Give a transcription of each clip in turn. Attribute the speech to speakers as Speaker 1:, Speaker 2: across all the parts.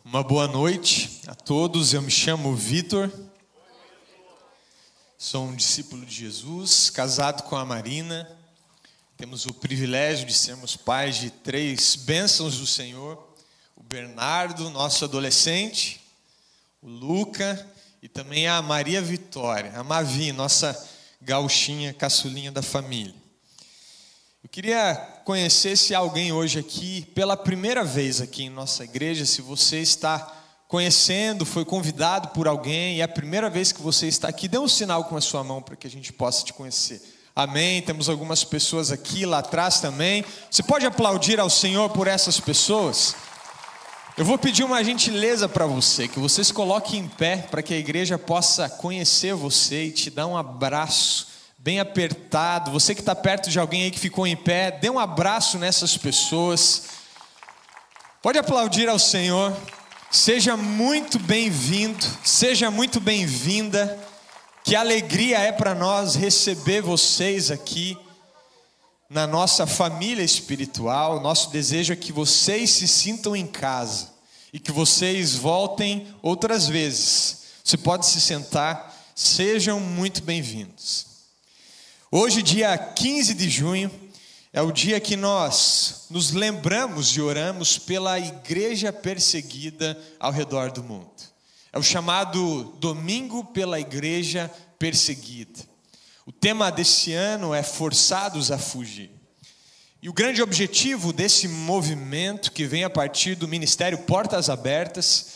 Speaker 1: Uma boa noite a todos, eu me chamo Vitor, sou um discípulo de Jesus, casado com a Marina, temos o privilégio de sermos pais de 3 bênçãos do Senhor, o Bernardo, nosso adolescente, o Luca e também a Maria Vitória, a Mavi, nossa gauchinha, caçulinha da família. Eu queria conhecer se há alguém hoje aqui, pela primeira vez aqui em nossa igreja, se você está conhecendo, foi convidado por alguém e é a primeira vez que você está aqui, dê um sinal com a sua mão para que a gente possa te conhecer. Amém? Temos algumas pessoas aqui, lá atrás também. Você pode aplaudir ao Senhor por essas pessoas? Eu vou pedir uma gentileza para você, que você se coloque em pé para que a igreja possa conhecer você e te dar um abraço bem apertado. Você que está perto de alguém aí que ficou em pé, dê um abraço nessas pessoas. Pode aplaudir ao Senhor. Seja muito bem-vindo, seja muito bem-vinda. Que alegria é para nós receber vocês aqui na nossa família espiritual. Nosso desejo é que vocês se sintam em casa e que vocês voltem outras vezes. Você pode se sentar, sejam muito bem-vindos. Hoje, dia 15 de junho, é o dia que nós nos lembramos e oramos pela igreja perseguida ao redor do mundo. É o chamado Domingo pela Igreja Perseguida. O tema desse ano é Forçados a Fugir. E o grande objetivo desse movimento, que vem a partir do Ministério Portas Abertas,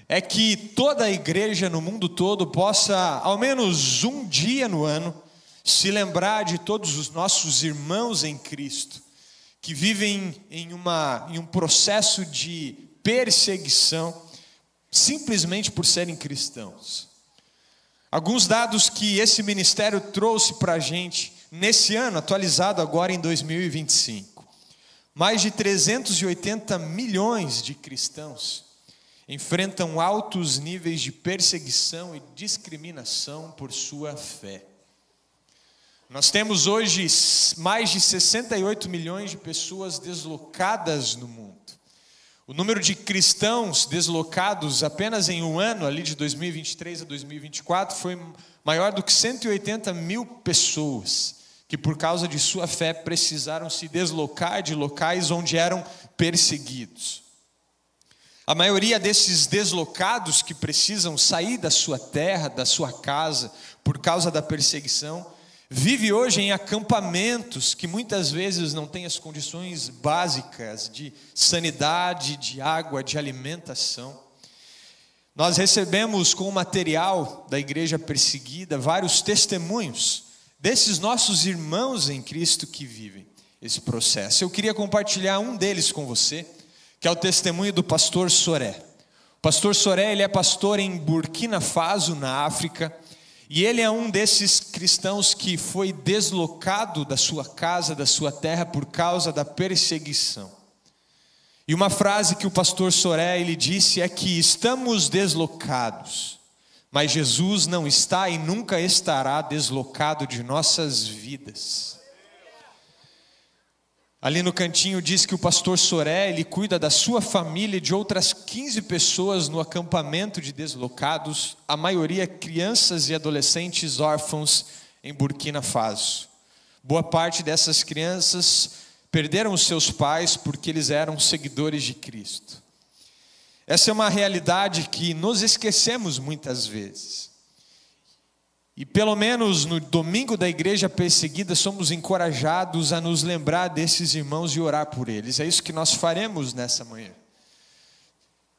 Speaker 1: é que toda a igreja no mundo todo possa, ao menos um dia no ano, se lembrar de todos os nossos irmãos em Cristo, que vivem em um processo de perseguição, simplesmente por serem cristãos. Alguns dados que esse ministério trouxe para a gente, nesse ano, atualizado agora em 2025. Mais de 380 milhões de cristãos enfrentam altos níveis de perseguição e discriminação por sua fé. Nós temos hoje mais de 68 milhões de pessoas deslocadas no mundo. O número de cristãos deslocados apenas em um ano, ali de 2023 a 2024, foi maior do que 180 mil pessoas, que por causa de sua fé precisaram se deslocar de locais onde eram perseguidos. A maioria desses deslocados que precisam sair da sua terra, da sua casa, por causa da perseguição, vive hoje em acampamentos que muitas vezes não têm as condições básicas de sanidade, de água, de alimentação. Nós recebemos com o material da igreja perseguida vários testemunhos desses nossos irmãos em Cristo que vivem esse processo. Eu queria compartilhar um deles com você, que é o testemunho do pastor Soré. O pastor Soré, ele é pastor em Burkina Faso, na África. E ele é um desses cristãos que foi deslocado da sua casa, da sua terra, por causa da perseguição. E uma frase que o pastor Soré, ele disse é que estamos deslocados, mas Jesus não está e nunca estará deslocado de nossas vidas. Ali no cantinho diz que o pastor Soré, ele cuida da sua família e de outras 15 pessoas no acampamento de deslocados, a maioria crianças e adolescentes órfãos em Burkina Faso. Boa parte dessas crianças perderam os seus pais porque eles eram seguidores de Cristo. Essa é uma realidade que nos esquecemos muitas vezes. E pelo menos no domingo da igreja perseguida, somos encorajados a nos lembrar desses irmãos e orar por eles. É isso que nós faremos nessa manhã.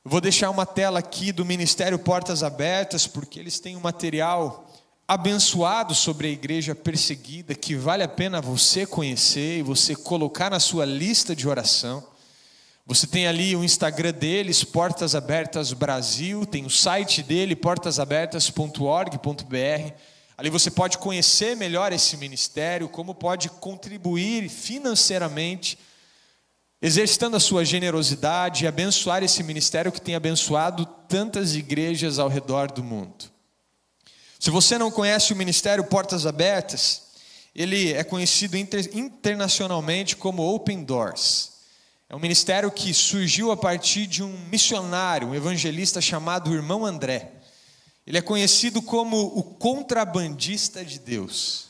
Speaker 1: Eu vou deixar uma tela aqui do Ministério Portas Abertas, porque eles têm um material abençoado sobre a igreja perseguida, que vale a pena você conhecer e você colocar na sua lista de oração. Você tem ali o Instagram deles, Portas Abertas Brasil, tem o site dele, portasabertas.org.br. Ali você pode conhecer melhor esse ministério, como pode contribuir financeiramente, exercitando a sua generosidade e abençoar esse ministério que tem abençoado tantas igrejas ao redor do mundo. Se você não conhece o Ministério Portas Abertas, ele é conhecido internacionalmente como Open Doors. É um ministério que surgiu a partir de um missionário, um evangelista chamado Irmão André. Ele é conhecido como o contrabandista de Deus.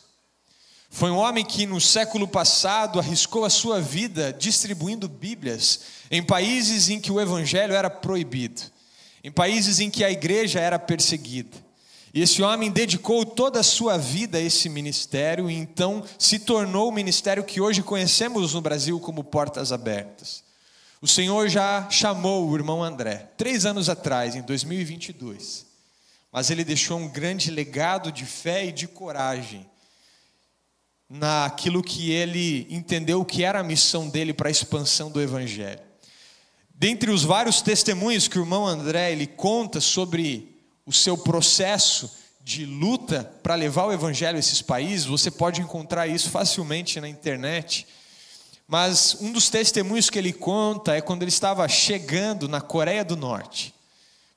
Speaker 1: Foi um homem que no século passado arriscou a sua vida distribuindo Bíblias em países em que o evangelho era proibido, em países em que a igreja era perseguida. E esse homem dedicou toda a sua vida a esse ministério e então se tornou o ministério que hoje conhecemos no Brasil como Portas Abertas. O Senhor já chamou o irmão André 3 anos atrás, em 2022, mas ele deixou um grande legado de fé e de coragem naquilo que ele entendeu que era a missão dele para a expansão do evangelho. Dentre os vários testemunhos que o irmão André ele conta sobre o seu processo de luta para levar o evangelho a esses países, você pode encontrar isso facilmente na internet. Mas um dos testemunhos que ele conta é quando ele estava chegando na Coreia do Norte,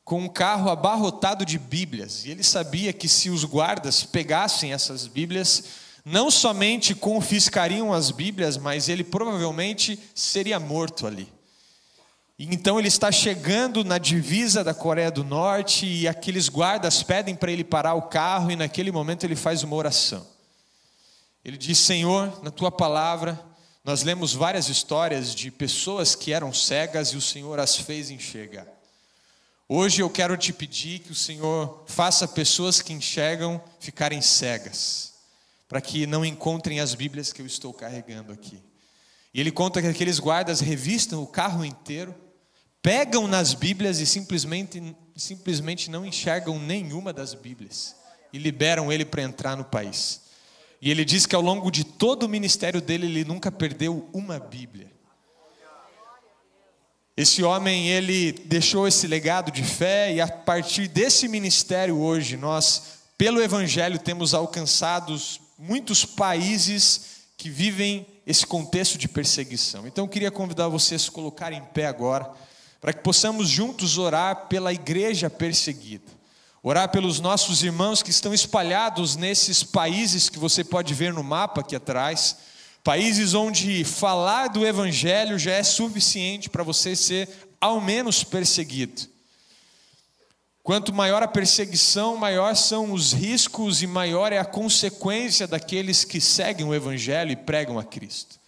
Speaker 1: com um carro abarrotado de Bíblias. E ele sabia que se os guardas pegassem essas Bíblias, não somente confiscariam as Bíblias, mas ele provavelmente seria morto ali. Então ele está chegando na divisa da Coreia do Norte e aqueles guardas pedem para ele parar o carro e naquele momento ele faz uma oração. Ele diz: Senhor, na tua palavra nós lemos várias histórias de pessoas que eram cegas e o Senhor as fez enxergar. Hoje eu quero te pedir que o Senhor faça pessoas que enxergam ficarem cegas, para que não encontrem as Bíblias que eu estou carregando aqui. E ele conta que aqueles guardas revistam o carro inteiro, pegam nas Bíblias e simplesmente não enxergam nenhuma das Bíblias e liberam ele para entrar no país. E ele diz que ao longo de todo o ministério dele, ele nunca perdeu uma Bíblia. Esse homem, ele deixou esse legado de fé e a partir desse ministério hoje, nós, pelo Evangelho, temos alcançado muitos países que vivem esse contexto de perseguição. Então eu queria convidar você a se colocar em pé agora, para que possamos juntos orar pela igreja perseguida. Orar pelos nossos irmãos que estão espalhados nesses países que você pode ver no mapa aqui atrás. Países onde falar do evangelho já é suficiente para você ser ao menos perseguido. Quanto maior a perseguição, maior são os riscos e maior é a consequência daqueles que seguem o evangelho e pregam a Cristo.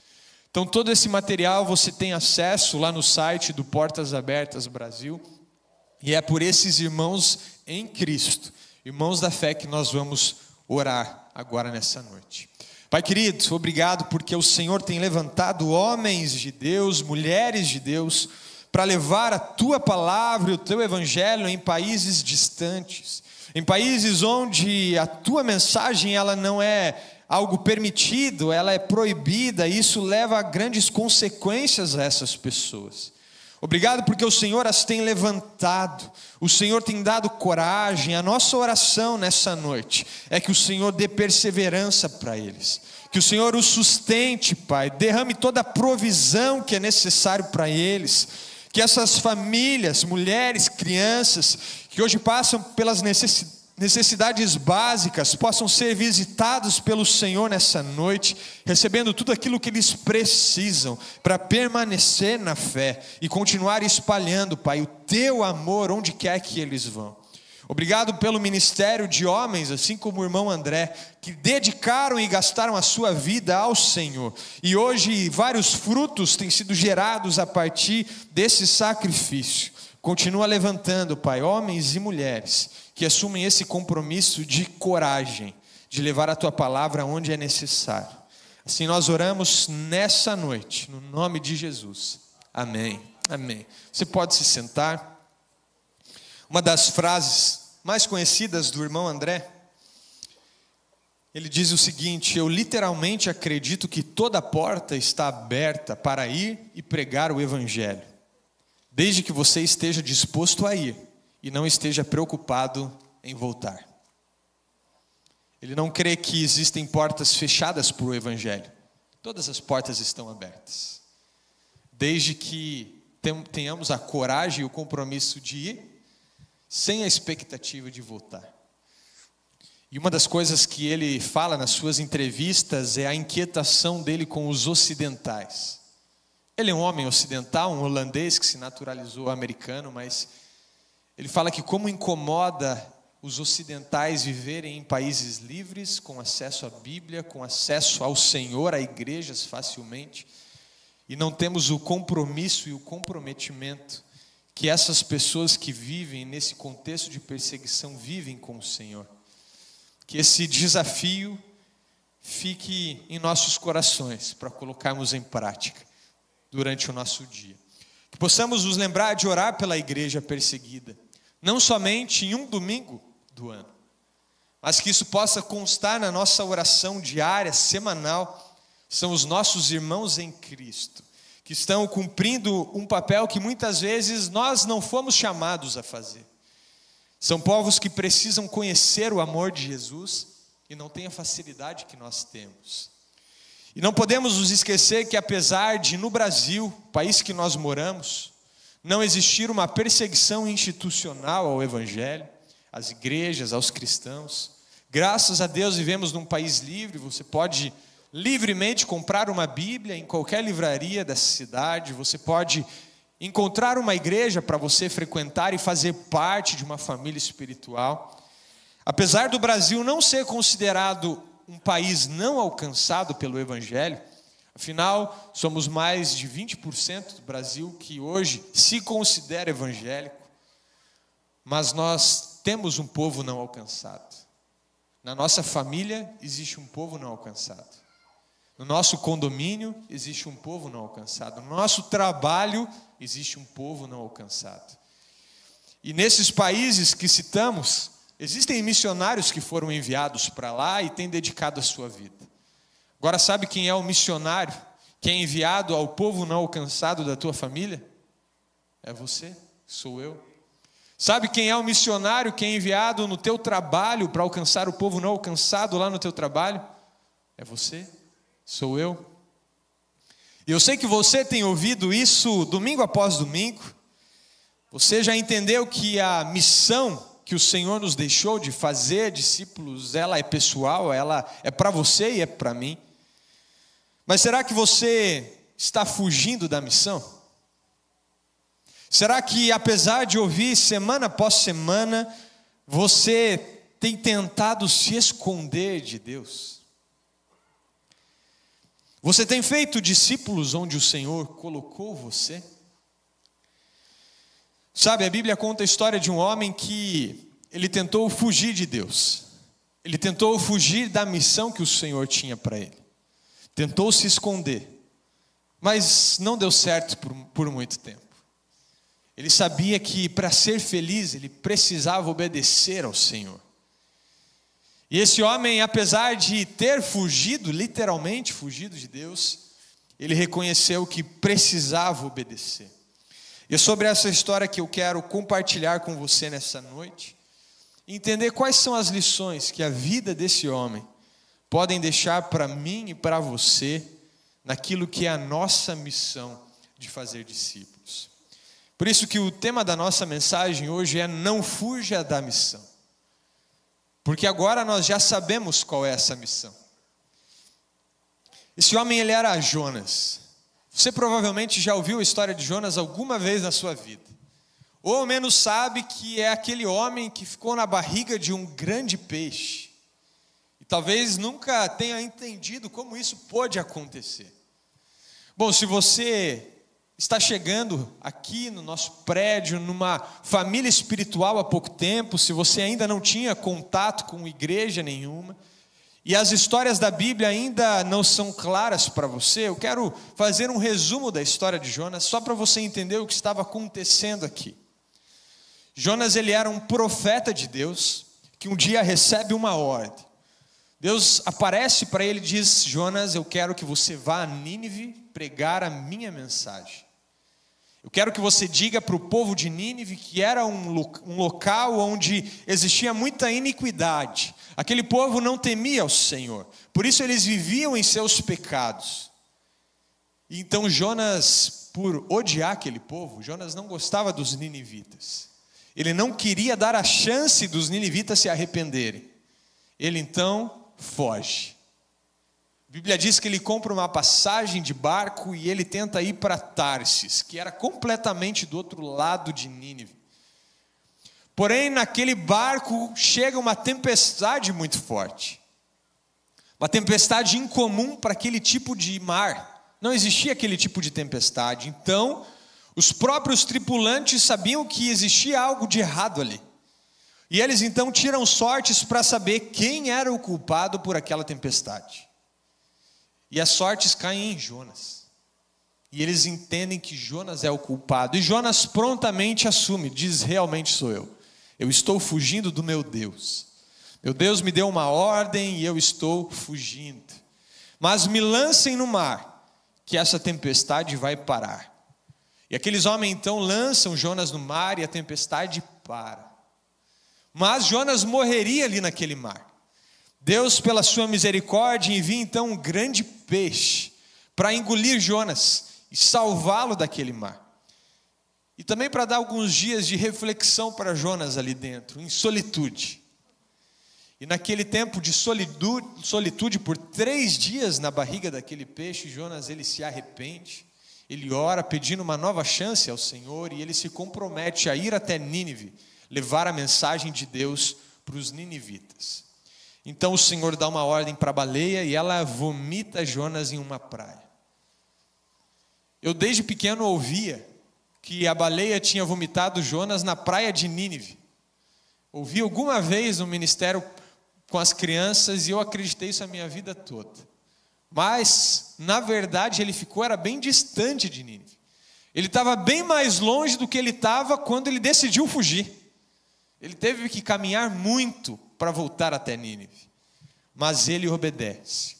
Speaker 1: Então todo esse material você tem acesso lá no site do Portas Abertas Brasil. E é por esses irmãos em Cristo, irmãos da fé, que nós vamos orar agora nessa noite. Pai querido, obrigado porque o Senhor tem levantado homens de Deus, mulheres de Deus, para levar a tua palavra e o teu evangelho em países distantes, em países onde a tua mensagem ela não é algo permitido, ela é proibida, e isso leva a grandes consequências a essas pessoas. Obrigado porque o Senhor as tem levantado, o Senhor tem dado coragem. A nossa oração nessa noite é que o Senhor dê perseverança para eles, que o Senhor os sustente, Pai, derrame toda a provisão que é necessário para eles, que essas famílias, mulheres, crianças, que hoje passam pelas necessidades básicas, possam ser visitados pelo Senhor nessa noite, recebendo tudo aquilo que eles precisam para permanecer na fé e continuar espalhando, Pai, o teu amor onde quer que eles vão. Obrigado pelo ministério de homens, assim como o irmão André, que dedicaram e gastaram a sua vida ao Senhor. E hoje vários frutos têm sido gerados a partir desse sacrifício. Continua levantando, Pai, homens e mulheres que assumem esse compromisso de coragem, de levar a tua palavra onde é necessário. Assim nós oramos nessa noite, no nome de Jesus. Amém. Amém. Você pode se sentar. Uma das frases mais conhecidas do irmão André, ele diz o seguinte: eu literalmente acredito que toda porta está aberta para ir e pregar o evangelho, desde que você esteja disposto a ir e não esteja preocupado em voltar. Ele não crê que existem portas fechadas para o evangelho. Todas as portas estão abertas, desde que tenhamos a coragem e o compromisso de ir, sem a expectativa de voltar. E uma das coisas que ele fala nas suas entrevistas é a inquietação dele com os ocidentais, Ele é um homem ocidental, um holandês que se naturalizou americano, mas ele fala que como incomoda os ocidentais viverem em países livres, com acesso à Bíblia, com acesso ao Senhor, a igrejas facilmente, e não temos o compromisso e o comprometimento que essas pessoas que vivem nesse contexto de perseguição vivem com o Senhor. Que esse desafio fique em nossos corações para colocarmos em prática durante o nosso dia. Que possamos nos lembrar de orar pela igreja perseguida, não somente em um domingo do ano, mas que isso possa constar na nossa oração diária, semanal. São os nossos irmãos em Cristo, que estão cumprindo um papel que muitas vezes nós não fomos chamados a fazer. São povos que precisam conhecer o amor de Jesus e não têm a facilidade que nós temos. E não podemos nos esquecer que apesar de no Brasil, país que nós moramos, não existir uma perseguição institucional ao Evangelho, às igrejas, aos cristãos, graças a Deus vivemos num país livre. Você pode livremente comprar uma Bíblia em qualquer livraria dessa cidade, você pode encontrar uma igreja para você frequentar e fazer parte de uma família espiritual. Apesar do Brasil não ser considerado um país não alcançado pelo Evangelho, afinal, somos mais de 20% do Brasil que hoje se considera evangélico, mas nós temos um povo não alcançado. Na nossa família existe um povo não alcançado. No nosso condomínio existe um povo não alcançado. No nosso trabalho existe um povo não alcançado. E nesses países que citamos, existem missionários que foram enviados para lá e têm dedicado a sua vida. Agora, sabe quem é o missionário que é enviado ao povo não alcançado da tua família? É você, sou eu. Sabe quem é o missionário que é enviado no teu trabalho para alcançar o povo não alcançado lá no teu trabalho? É você, sou eu. E eu sei que você tem ouvido isso domingo após domingo. Você já entendeu que a missão que o Senhor nos deixou de fazer discípulos, ela é pessoal, ela é para você e é para mim. Mas será que você está fugindo da missão? Será que apesar de ouvir semana após semana, você tem tentado se esconder de Deus? Você tem feito discípulos onde o Senhor colocou você? Sabe, a Bíblia conta a história de um homem que ele tentou fugir de Deus. Ele tentou fugir da missão que o Senhor tinha para ele. Tentou se esconder, mas não deu certo por muito tempo. Ele sabia que para ser feliz ele precisava obedecer ao Senhor. E esse homem, apesar de ter fugido, literalmente fugido de Deus, ele reconheceu que precisava obedecer. E é sobre essa história que eu quero compartilhar com você nessa noite, entender quais são as lições que a vida desse homem podem deixar para mim e para você naquilo que é a nossa missão de fazer discípulos. Por isso que o tema da nossa mensagem hoje é: não fuja da missão. Porque agora nós já sabemos qual é essa missão. Esse homem, ele era Jonas. Você provavelmente já ouviu a história de Jonas alguma vez na sua vida. Ou ao menos sabe que é aquele homem que ficou na barriga de um grande peixe. E talvez nunca tenha entendido como isso pôde acontecer. Bom, se você está chegando aqui no nosso prédio, numa família espiritual há pouco tempo, se você ainda não tinha contato com igreja nenhuma, e as histórias da Bíblia ainda não são claras para você, eu quero fazer um resumo da história de Jonas, só para você entender o que estava acontecendo aqui. Jonas, ele era um profeta de Deus, que um dia recebe uma ordem. Deus aparece para ele e diz: Jonas, eu quero que você vá a Nínive pregar a minha mensagem. Eu quero que você diga para o povo de Nínive que era um local onde existia muita iniquidade. Aquele povo não temia ao Senhor, por isso eles viviam em seus pecados. E então Jonas, por odiar aquele povo, Jonas não gostava dos ninivitas. Ele não queria dar a chance dos ninivitas se arrependerem. Ele então foge. Bíblia diz que ele compra uma passagem de barco e ele tenta ir para Tarsis, que era completamente do outro lado de Nínive. Porém, naquele barco chega uma tempestade muito forte. Uma tempestade incomum para aquele tipo de mar. Não existia aquele tipo de tempestade. Então, os próprios tripulantes sabiam que existia algo de errado ali. E eles então tiram sortes para saber quem era o culpado por aquela tempestade. E as sortes caem em Jonas. E eles entendem que Jonas é o culpado. E Jonas prontamente assume, diz: realmente sou eu. Eu estou fugindo do meu Deus. Meu Deus me deu uma ordem e eu estou fugindo. Mas me lancem no mar, que essa tempestade vai parar. E aqueles homens então lançam Jonas no mar e a tempestade para. Mas Jonas morreria ali naquele mar. Deus, pela sua misericórdia, envia então um grande peixe para engolir Jonas e salvá-lo daquele mar. E também para dar alguns dias de reflexão para Jonas ali dentro, em solitude. E naquele tempo de solitude por 3 dias na barriga daquele peixe, Jonas ele se arrepende, ele ora pedindo uma nova chance ao Senhor e ele se compromete a ir até Nínive, levar a mensagem de Deus para os ninivitas. Então o Senhor dá uma ordem para a baleia e ela vomita Jonas em uma praia. Eu desde pequeno ouvia que a baleia tinha vomitado Jonas na praia de Nínive. Ouvi alguma vez no ministério com as crianças e eu acreditei isso a minha vida toda. Mas, na verdade, ele era bem distante de Nínive. Ele estava bem mais longe do que ele estava quando ele decidiu fugir. Ele teve que caminhar muito para voltar até Nínive. Mas ele obedece.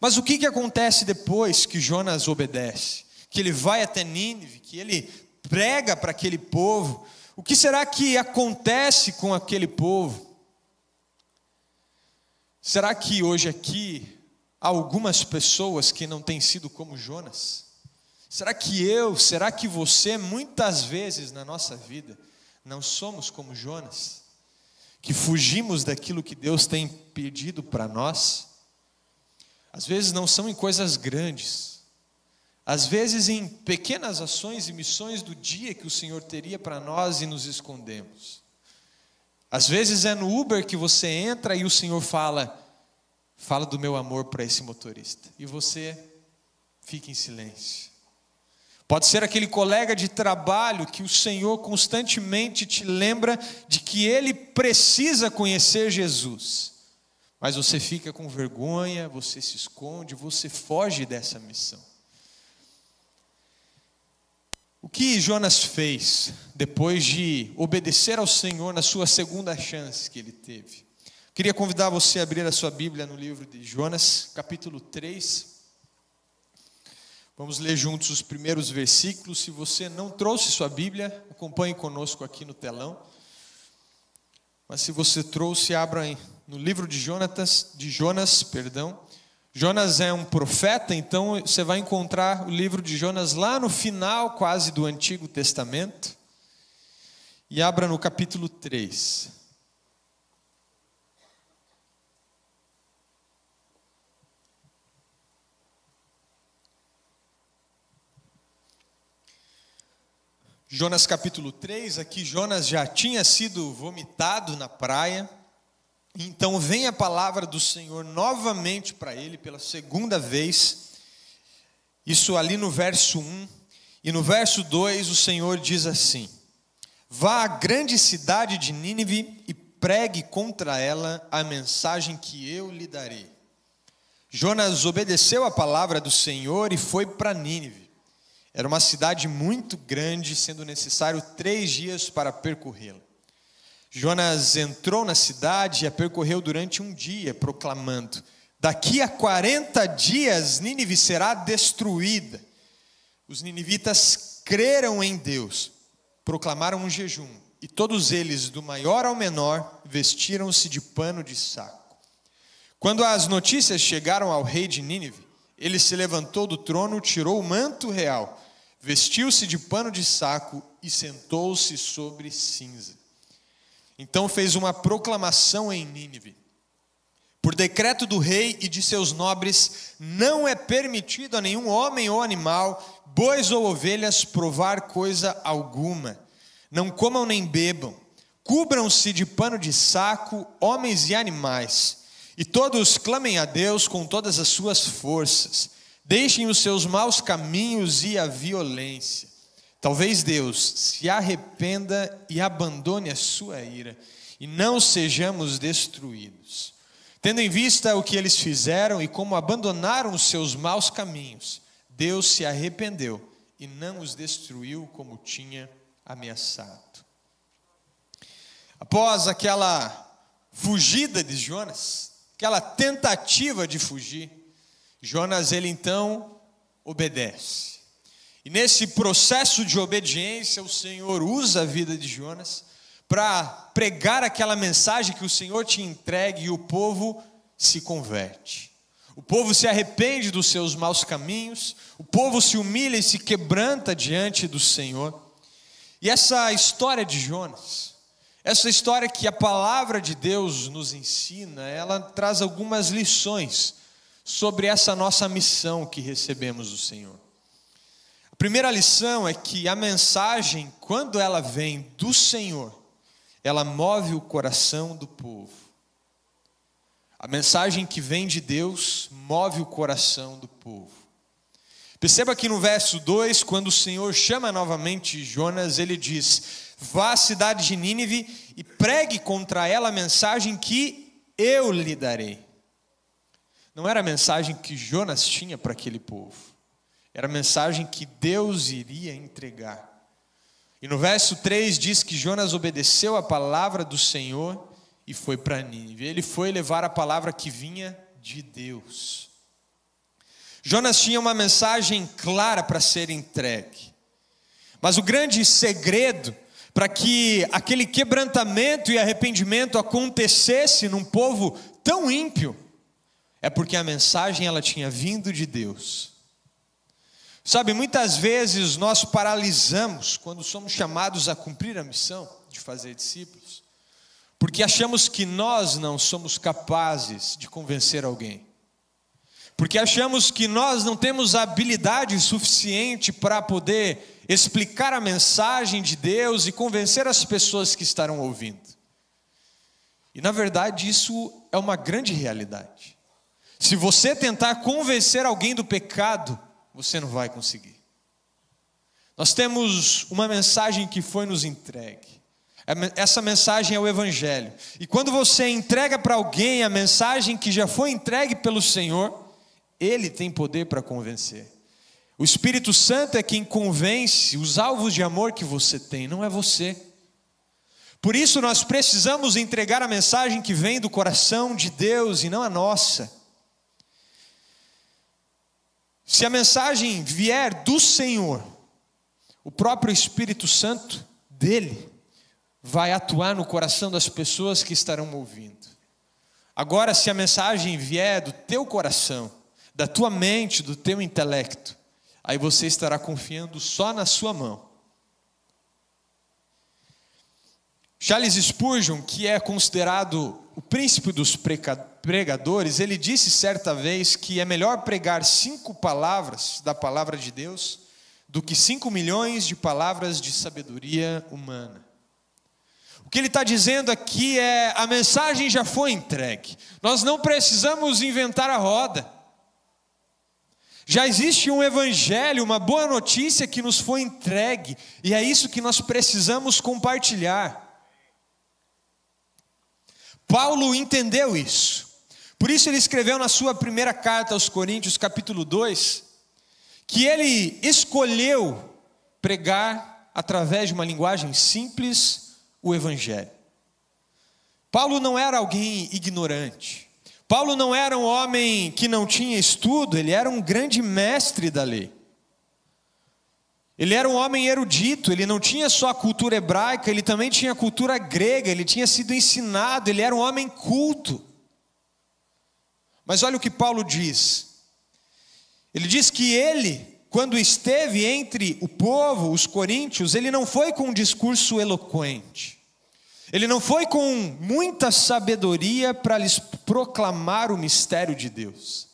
Speaker 1: Mas o que acontece depois que Jonas obedece? Que ele vai até Nínive, que ele prega para aquele povo. O que será que acontece com aquele povo? Será que hoje aqui há algumas pessoas que não têm sido como Jonas? Será que você, muitas vezes na nossa vida, não somos como Jonas? Que fugimos daquilo que Deus tem pedido para nós? Às vezes não são em coisas grandes, às vezes em pequenas ações e missões do dia que o Senhor teria para nós e nos escondemos. Às vezes é no Uber que você entra e o Senhor fala do meu amor para esse motorista. E você fica em silêncio. Pode ser aquele colega de trabalho que o Senhor constantemente te lembra de que ele precisa conhecer Jesus. Mas você fica com vergonha, você se esconde, você foge dessa missão. O que Jonas fez depois de obedecer ao Senhor na sua segunda chance que ele teve? Queria convidar você a abrir a sua Bíblia no livro de Jonas, capítulo 3. Vamos ler juntos os primeiros versículos. Se você não trouxe sua Bíblia, acompanhe conosco aqui no telão. Mas se você trouxe, abra no livro de Jonas. Jonas é um profeta, então você vai encontrar o livro de Jonas lá no final quase do Antigo Testamento. E abra no capítulo 3. Jonas capítulo 3, aqui Jonas já tinha sido vomitado na praia. Então vem a palavra do Senhor novamente para ele pela segunda vez. Isso ali no verso 1. E no verso 2 o Senhor diz assim: vá à grande cidade de Nínive e pregue contra ela a mensagem que eu lhe darei. Jonas obedeceu a palavra do Senhor e foi para Nínive. Era uma cidade muito grande, sendo necessário 3 dias para percorrê-la. Jonas entrou na cidade e a percorreu durante 1 dia, proclamando: daqui a 40 dias Nínive será destruída. Os ninivitas creram em Deus, proclamaram um jejum, e todos eles, do maior ao menor, vestiram-se de pano de saco. Quando as notícias chegaram ao rei de Nínive, ele se levantou do trono, tirou o manto real, vestiu-se de pano de saco e sentou-se sobre cinza. Então fez uma proclamação em Nínive: Por decreto do rei e de seus nobres, não é permitido a nenhum homem ou animal, bois ou ovelhas, provar coisa alguma. Não comam nem bebam. Cubram-se de pano de saco, homens e animais. E todos clamem a Deus com todas as suas forças. Deixem os seus maus caminhos e a violência. Talvez Deus se arrependa e abandone a sua ira, e não sejamos destruídos. Tendo em vista o que eles fizeram e como abandonaram os seus maus caminhos, Deus se arrependeu e não os destruiu como tinha ameaçado. Após aquela fugida de Jonas, aquela tentativa de fugir, Jonas ele então obedece. E nesse processo de obediência, o Senhor usa a vida de Jonas para pregar aquela mensagem que o Senhor tinha entregue, e o povo se converte. O povo se arrepende dos seus maus caminhos, o povo se humilha e se quebranta diante do Senhor. E essa história de Jonas, essa história que a palavra de Deus nos ensina, ela traz algumas lições sobre essa nossa missão que recebemos do Senhor. A primeira lição é que a mensagem, quando ela vem do Senhor, ela move o coração do povo. A mensagem que vem de Deus move o coração do povo. Perceba que no verso 2, quando o Senhor chama novamente Jonas, ele diz: vá à cidade de Nínive e pregue contra ela a mensagem que eu lhe darei. Não era a mensagem que Jonas tinha para aquele povo, era a mensagem que Deus iria entregar. E no verso 3 diz que Jonas obedeceu a palavra do Senhor e foi para Nínive. Ele foi levar a palavra que vinha de Deus. Jonas tinha uma mensagem clara para ser entregue. Mas o grande segredo para que aquele quebrantamento e arrependimento acontecesse num povo tão ímpio é porque a mensagem ela tinha vindo de Deus. Sabe, muitas vezes nós paralisamos quando somos chamados a cumprir a missão de fazer discípulos, porque achamos que nós não somos capazes de convencer alguém, porque achamos que nós não temos a habilidade suficiente para poder explicar a mensagem de Deus e convencer as pessoas que estarão ouvindo. E na verdade isso é uma grande realidade. Se você tentar convencer alguém do pecado, você não vai conseguir. Nós temos uma mensagem que foi nos entregue. Essa mensagem é o Evangelho. E quando você entrega para alguém a mensagem que já foi entregue pelo Senhor, Ele tem poder para convencer. O Espírito Santo é quem convence os alvos de amor que você tem, não é você. Por isso nós precisamos entregar a mensagem que vem do coração de Deus e não a nossa. Se a mensagem vier do Senhor, o próprio Espírito Santo dele vai atuar no coração das pessoas que estarão ouvindo. Agora, se a mensagem vier do teu coração, da tua mente, do teu intelecto, aí você estará confiando só na sua mão. Charles Spurgeon, que é considerado o príncipe dos pregadores, ele disse certa vez que é melhor pregar 5 palavras da palavra de Deus do que 5 milhões de palavras de sabedoria humana. O que ele está dizendo aqui é: a mensagem já foi entregue, nós não precisamos inventar a roda. Já existe um evangelho, uma boa notícia que nos foi entregue, e é isso que nós precisamos compartilhar. Paulo entendeu isso. Por isso ele escreveu na sua primeira carta aos Coríntios, capítulo 2, que ele escolheu pregar através de uma linguagem simples o Evangelho. Paulo não era alguém ignorante. Paulo não era um homem que não tinha estudo, ele era um grande mestre da lei. Ele era um homem erudito, ele não tinha só a cultura hebraica, ele também tinha a cultura grega, ele tinha sido ensinado, ele era um homem culto. Mas olha o que Paulo diz. Ele diz que ele, quando esteve entre o povo, os coríntios, ele não foi com um discurso eloquente. Ele não foi com muita sabedoria para lhes proclamar o mistério de Deus,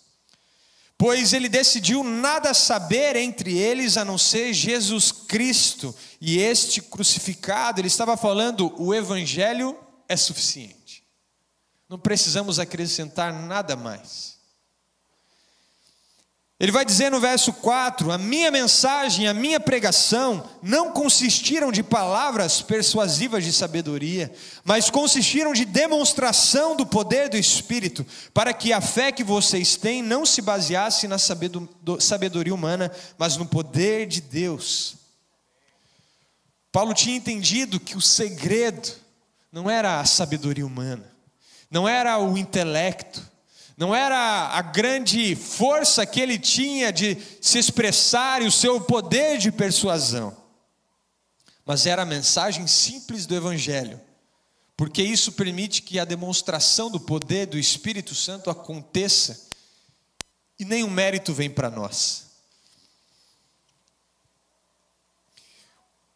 Speaker 1: pois ele decidiu nada saber entre eles a não ser Jesus Cristo e este crucificado. Ele estava falando: o evangelho é suficiente, não precisamos acrescentar nada mais. Ele vai dizer no verso 4: a minha mensagem, a minha pregação não consistiram de palavras persuasivas de sabedoria, mas consistiram de demonstração do poder do Espírito, para que a fé que vocês têm não se baseasse na sabedoria humana, mas no poder de Deus. Paulo tinha entendido que o segredo não era a sabedoria humana, não era o intelecto, não era a grande força que ele tinha de se expressar e o seu poder de persuasão, mas era a mensagem simples do Evangelho, porque isso permite que a demonstração do poder do Espírito Santo aconteça e nenhum mérito vem para nós.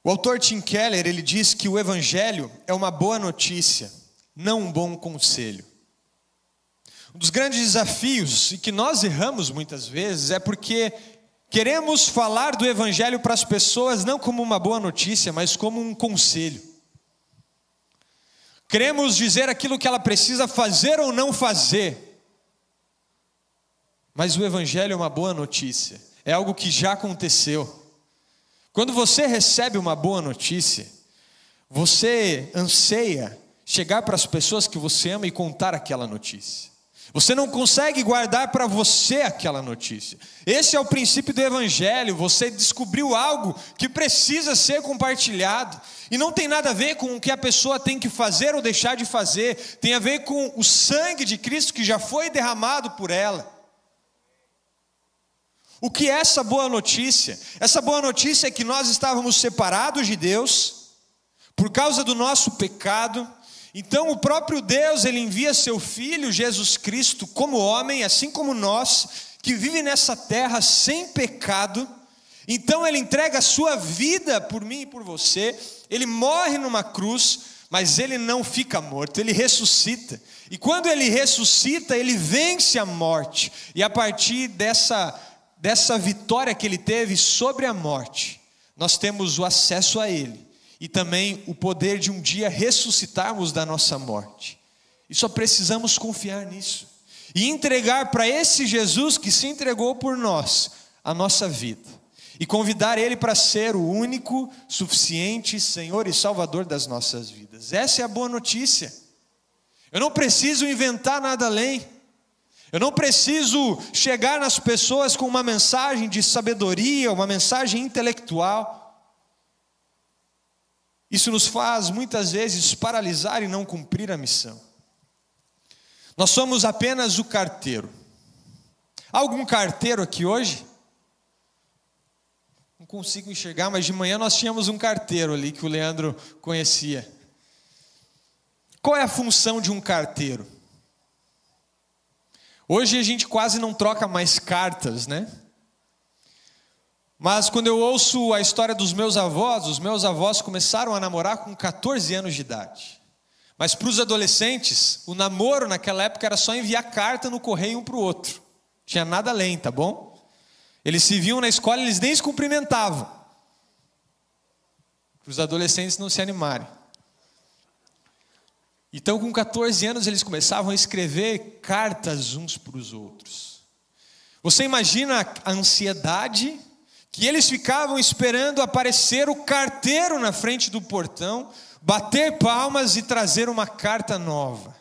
Speaker 1: O autor Tim Keller, ele diz que o Evangelho é uma boa notícia, não um bom conselho. Um dos grandes desafios, e que nós erramos muitas vezes, é porque queremos falar do Evangelho para as pessoas não como uma boa notícia, mas como um conselho. Queremos dizer aquilo que ela precisa fazer ou não fazer, mas o Evangelho é uma boa notícia, é algo que já aconteceu. Quando você recebe uma boa notícia, você anseia chegar para as pessoas que você ama e contar aquela notícia. Você não consegue guardar para você aquela notícia. Esse é o princípio do Evangelho. Você descobriu algo que precisa ser compartilhado. E não tem nada a ver com o que a pessoa tem que fazer ou deixar de fazer. Tem a ver com o sangue de Cristo que já foi derramado por ela. O que é essa boa notícia? Essa boa notícia é que nós estávamos separados de Deus por causa do nosso pecado. Então o próprio Deus, ele envia seu Filho Jesus Cristo como homem, assim como nós, que vive nessa terra sem pecado. Então ele entrega a sua vida por mim e por você. Ele morre numa cruz, mas ele não fica morto, ele ressuscita. E quando ele ressuscita, ele vence a morte. E a partir dessa vitória que ele teve sobre a morte, nós temos o acesso a ele. E também o poder de um dia ressuscitarmos da nossa morte. E só precisamos confiar nisso. E entregar para esse Jesus que se entregou por nós, a nossa vida. E convidar Ele para ser o único, suficiente Senhor e Salvador das nossas vidas. Essa é a boa notícia. Eu não preciso inventar nada além. Eu não preciso chegar nas pessoas com uma mensagem de sabedoria, uma mensagem intelectual. Isso nos faz muitas vezes paralisar e não cumprir a missão. Nós somos apenas o carteiro. Há algum carteiro aqui hoje? Não consigo enxergar, mas de manhã nós tínhamos um carteiro ali que o Leandro conhecia. Qual é a função de um carteiro? Hoje a gente quase não troca mais cartas, né? Mas quando eu ouço a história dos meus avós, os meus avós começaram a namorar com 14 anos de idade. Mas para os adolescentes, o namoro naquela época era só enviar carta no correio um para o outro. Tinha nada além, tá bom? Eles se viam na escola, eles nem se cumprimentavam. Para os adolescentes não se animarem. Então com 14 anos eles começavam a escrever cartas uns para os outros. Você imagina a ansiedade que eles ficavam esperando aparecer o carteiro na frente do portão, bater palmas e trazer uma carta nova.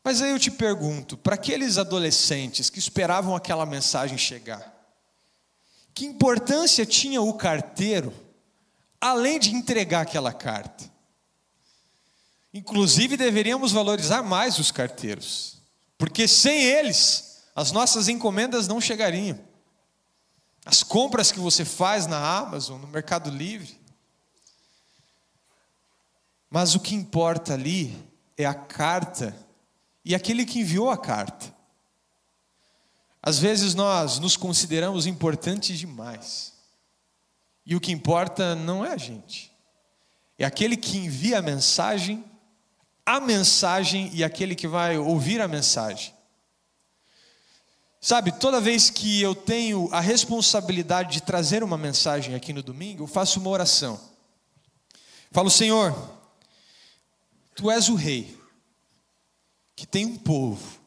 Speaker 1: Mas aí eu te pergunto, para aqueles adolescentes que esperavam aquela mensagem chegar, que importância tinha o carteiro, além de entregar aquela carta? Inclusive deveríamos valorizar mais os carteiros, porque sem eles, as nossas encomendas não chegariam. As compras que você faz na Amazon, no Mercado Livre. Mas o que importa ali é a carta e aquele que enviou a carta. Às vezes nós nos consideramos importantes demais. E o que importa não é a gente. é aquele que envia a mensagem e aquele que vai ouvir a mensagem. Sabe, toda vez que eu tenho a responsabilidade de trazer uma mensagem aqui no domingo, eu faço uma oração. Falo: Senhor, Tu és o rei, que tem um povo,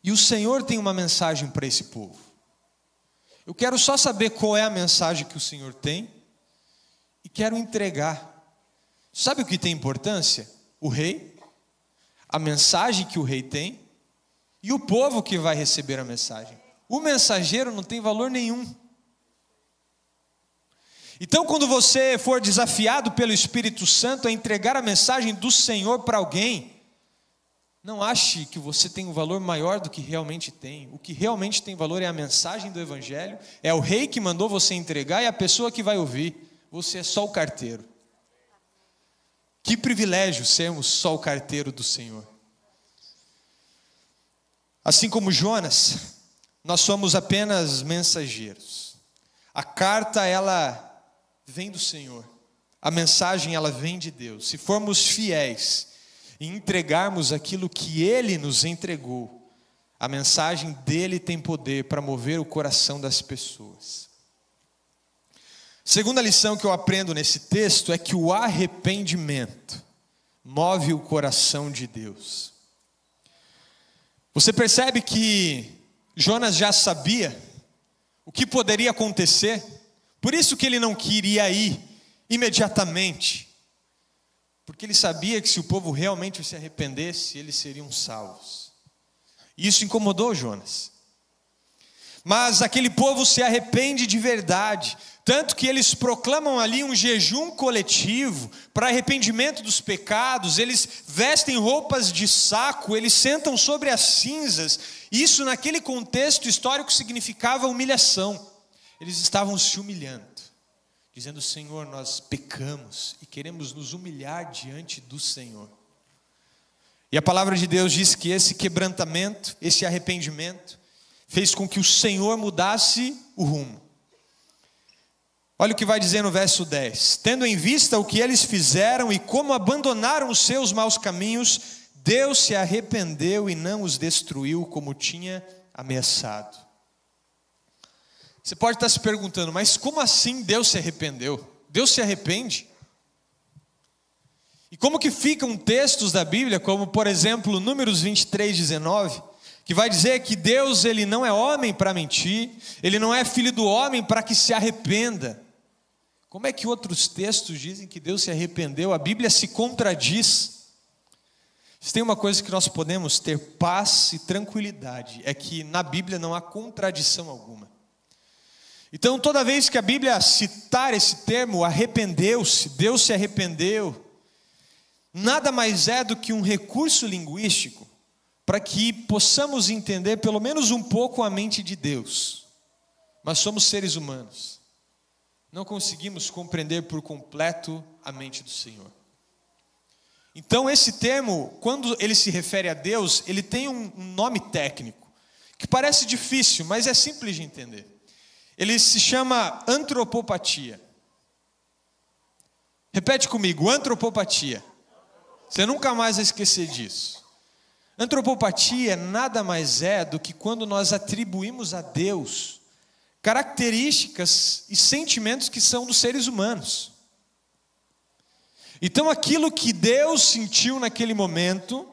Speaker 1: e o Senhor tem uma mensagem para esse povo. Eu quero só saber qual é a mensagem que o Senhor tem e quero entregar. Sabe o que tem importância? O rei, a mensagem que o rei tem e o povo que vai receber a mensagem. O mensageiro não tem valor nenhum. Então, quando você for desafiado pelo Espírito Santo a entregar a mensagem do Senhor para alguém, não ache que você tem um valor maior do que realmente tem. O que realmente tem valor é a mensagem do Evangelho, é o rei que mandou você entregar e a pessoa que vai ouvir. Você é só o carteiro. Que privilégio sermos só o carteiro do Senhor. Assim como Jonas, nós somos apenas mensageiros. A carta, ela vem do Senhor. A mensagem, ela vem de Deus. Se formos fiéis e entregarmos aquilo que Ele nos entregou, a mensagem dEle tem poder para mover o coração das pessoas. Segunda lição que eu aprendo nesse texto é que o arrependimento move o coração de Deus. Você percebe que Jonas já sabia o que poderia acontecer, por isso que ele não queria ir imediatamente, porque ele sabia que se o povo realmente se arrependesse, eles seriam salvos. E isso incomodou Jonas. Mas aquele povo se arrepende de verdade, tanto que eles proclamam ali um jejum coletivo para arrependimento dos pecados. Eles vestem roupas de saco, eles sentam sobre as cinzas. Isso naquele contexto histórico significava humilhação. Eles estavam se humilhando, dizendo: Senhor, nós pecamos e queremos nos humilhar diante do Senhor. E a palavra de Deus diz que esse quebrantamento, esse arrependimento, fez com que o Senhor mudasse o rumo. Olha o que vai dizer no verso 10. Tendo em vista o que eles fizeram e como abandonaram os seus maus caminhos, Deus se arrependeu e não os destruiu como tinha ameaçado. Você pode estar se perguntando: mas como assim Deus se arrependeu? Deus se arrepende? E como que ficam textos da Bíblia, como por exemplo Números 23:19, que vai dizer que Deus, Ele não é homem para mentir, Ele não é filho do homem para que se arrependa. Como é que outros textos dizem que Deus se arrependeu? A Bíblia se contradiz. Se tem uma coisa que nós podemos ter paz e tranquilidade, é que na Bíblia não há contradição alguma. Então, toda vez que a Bíblia citar esse termo, arrependeu-se, Deus se arrependeu, nada mais é do que um recurso linguístico para que possamos entender pelo menos um pouco a mente de Deus. Mas somos seres humanos, não conseguimos compreender por completo a mente do Senhor. Então esse termo, quando ele se refere a Deus, ele tem um nome técnico, que parece difícil, mas é simples de entender. Ele se chama antropopatia. Repete comigo: antropopatia. Você nunca mais vai esquecer disso. Antropopatia nada mais é do que quando nós atribuímos a Deus características e sentimentos que são dos seres humanos. Então aquilo que Deus sentiu naquele momento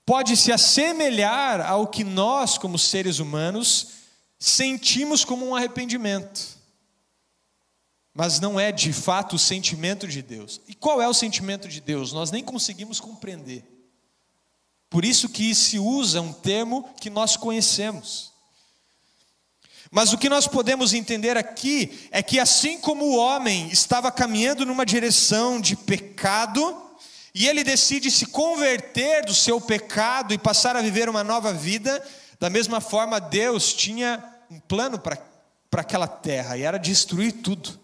Speaker 1: pode se assemelhar ao que nós, como seres humanos, sentimos como um arrependimento. Mas não é de fato o sentimento de Deus. E qual é o sentimento de Deus? Nós nem conseguimos compreender. Por isso que se usa um termo que nós conhecemos. Mas o que nós podemos entender aqui é que assim como o homem estava caminhando numa direção de pecado, e ele decide se converter do seu pecado e passar a viver uma nova vida, da mesma forma Deus tinha um plano para aquela terra, e era destruir tudo.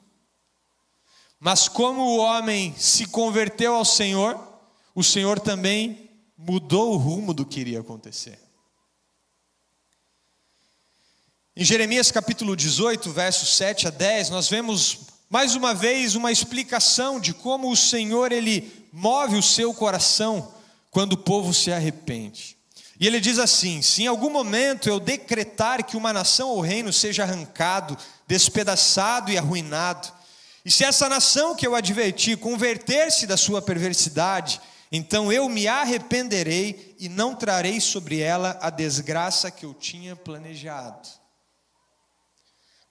Speaker 1: Mas como o homem se converteu ao Senhor, o Senhor também mudou o rumo do que iria acontecer. Em Jeremias capítulo 18, versos 7 a 10, nós vemos mais uma vez, uma explicação de como o Senhor, Ele move o seu coração quando o povo se arrepende. E Ele diz assim: se em algum momento eu decretar que uma nação ou reino seja arrancado, despedaçado e arruinado, e se essa nação que eu adverti converter-se da sua perversidade, então eu me arrependerei e não trarei sobre ela a desgraça que eu tinha planejado.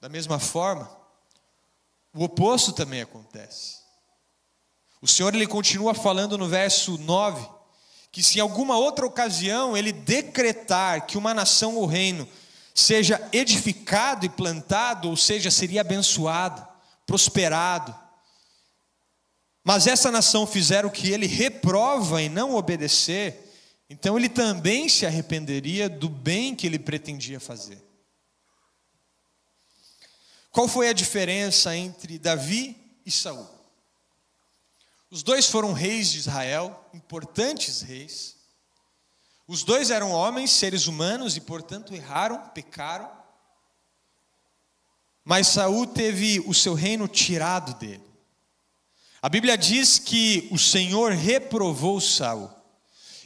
Speaker 1: Da mesma forma, o oposto também acontece. O Senhor, Ele continua falando no verso 9, que se em alguma outra ocasião Ele decretar que uma nação ou reino seja edificado e plantado, ou seja, seria abençoado, prosperado, mas essa nação fizer o que Ele reprova e não obedecer, então Ele também se arrependeria do bem que Ele pretendia fazer. Qual foi a diferença entre Davi e Saul? Os dois foram reis de Israel, importantes reis. Os dois eram homens, seres humanos, e portanto erraram, pecaram. Mas Saul teve o seu reino tirado dele. A Bíblia diz que o Senhor reprovou Saul.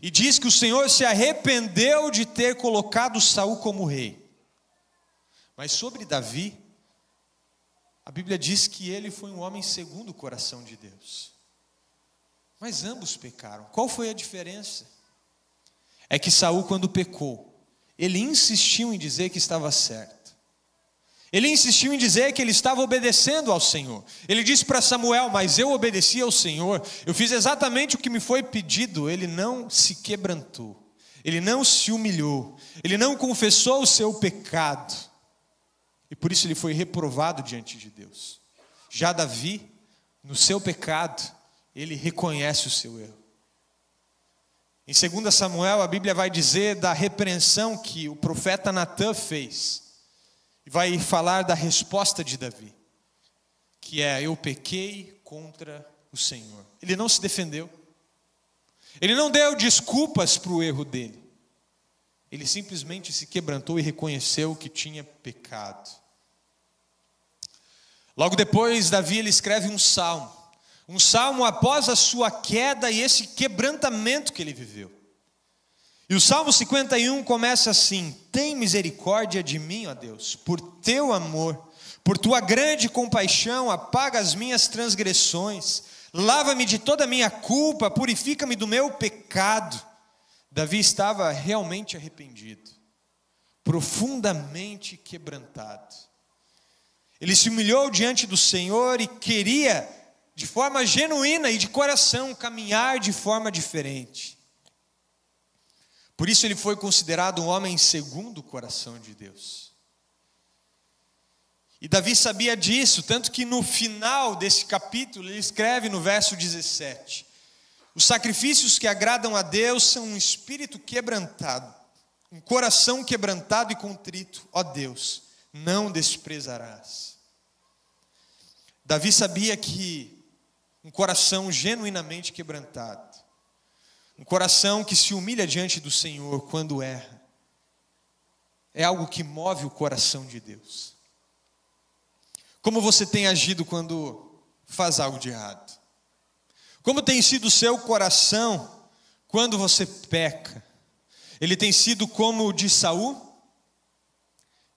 Speaker 1: E diz que o Senhor se arrependeu de ter colocado Saul como rei. Mas sobre Davi, a Bíblia diz que ele foi um homem segundo o coração de Deus. Mas ambos pecaram. Qual foi a diferença? É que Saul, quando pecou, ele insistiu em dizer que estava certo. Ele insistiu em dizer que ele estava obedecendo ao Senhor. Ele disse para Samuel: mas eu obedeci ao Senhor, eu fiz exatamente o que me foi pedido. Ele não se quebrantou, ele não se humilhou, ele não confessou o seu pecado. E por isso ele foi reprovado diante de Deus. Já Davi, no seu pecado, ele reconhece o seu erro. Em 2 Samuel, a Bíblia vai dizer da repreensão que o profeta Natã fez. E vai falar da resposta de Davi, que é: eu pequei contra o Senhor. Ele não se defendeu. Ele não deu desculpas para o erro dele. Ele simplesmente se quebrantou e reconheceu que tinha pecado. Logo depois, Davi ele escreve um salmo após a sua queda e esse quebrantamento que ele viveu. E o Salmo 51 começa assim: tem misericórdia de mim, ó Deus, por teu amor, por tua grande compaixão, apaga as minhas transgressões, lava-me de toda a minha culpa, purifica-me do meu pecado. Davi estava realmente arrependido, profundamente quebrantado. Ele se humilhou diante do Senhor e queria, de forma genuína e de coração, caminhar de forma diferente. Por isso ele foi considerado um homem segundo o coração de Deus. E Davi sabia disso, tanto que no final desse capítulo ele escreve no verso 17: os sacrifícios que agradam a Deus são um espírito quebrantado, um coração quebrantado e contrito, ó Deus, não desprezarás. Davi sabia que um coração genuinamente quebrantado, um coração que se humilha diante do Senhor quando erra, é algo que move o coração de Deus. Como você tem agido quando faz algo de errado? Como tem sido o seu coração quando você peca? Ele tem sido como o de Saul,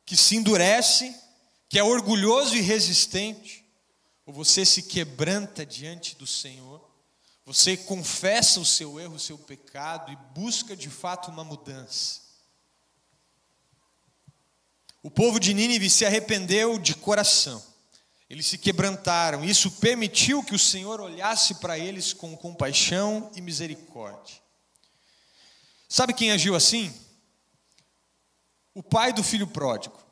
Speaker 1: que se endurece, que é orgulhoso e resistente? Ou você se quebranta diante do Senhor? Você confessa o seu erro, o seu pecado e busca de fato uma mudança? O povo de Nínive se arrependeu de coração. Eles se quebrantaram. Isso permitiu que o Senhor olhasse para eles com compaixão e misericórdia. Sabe quem agiu assim? O pai do filho pródigo.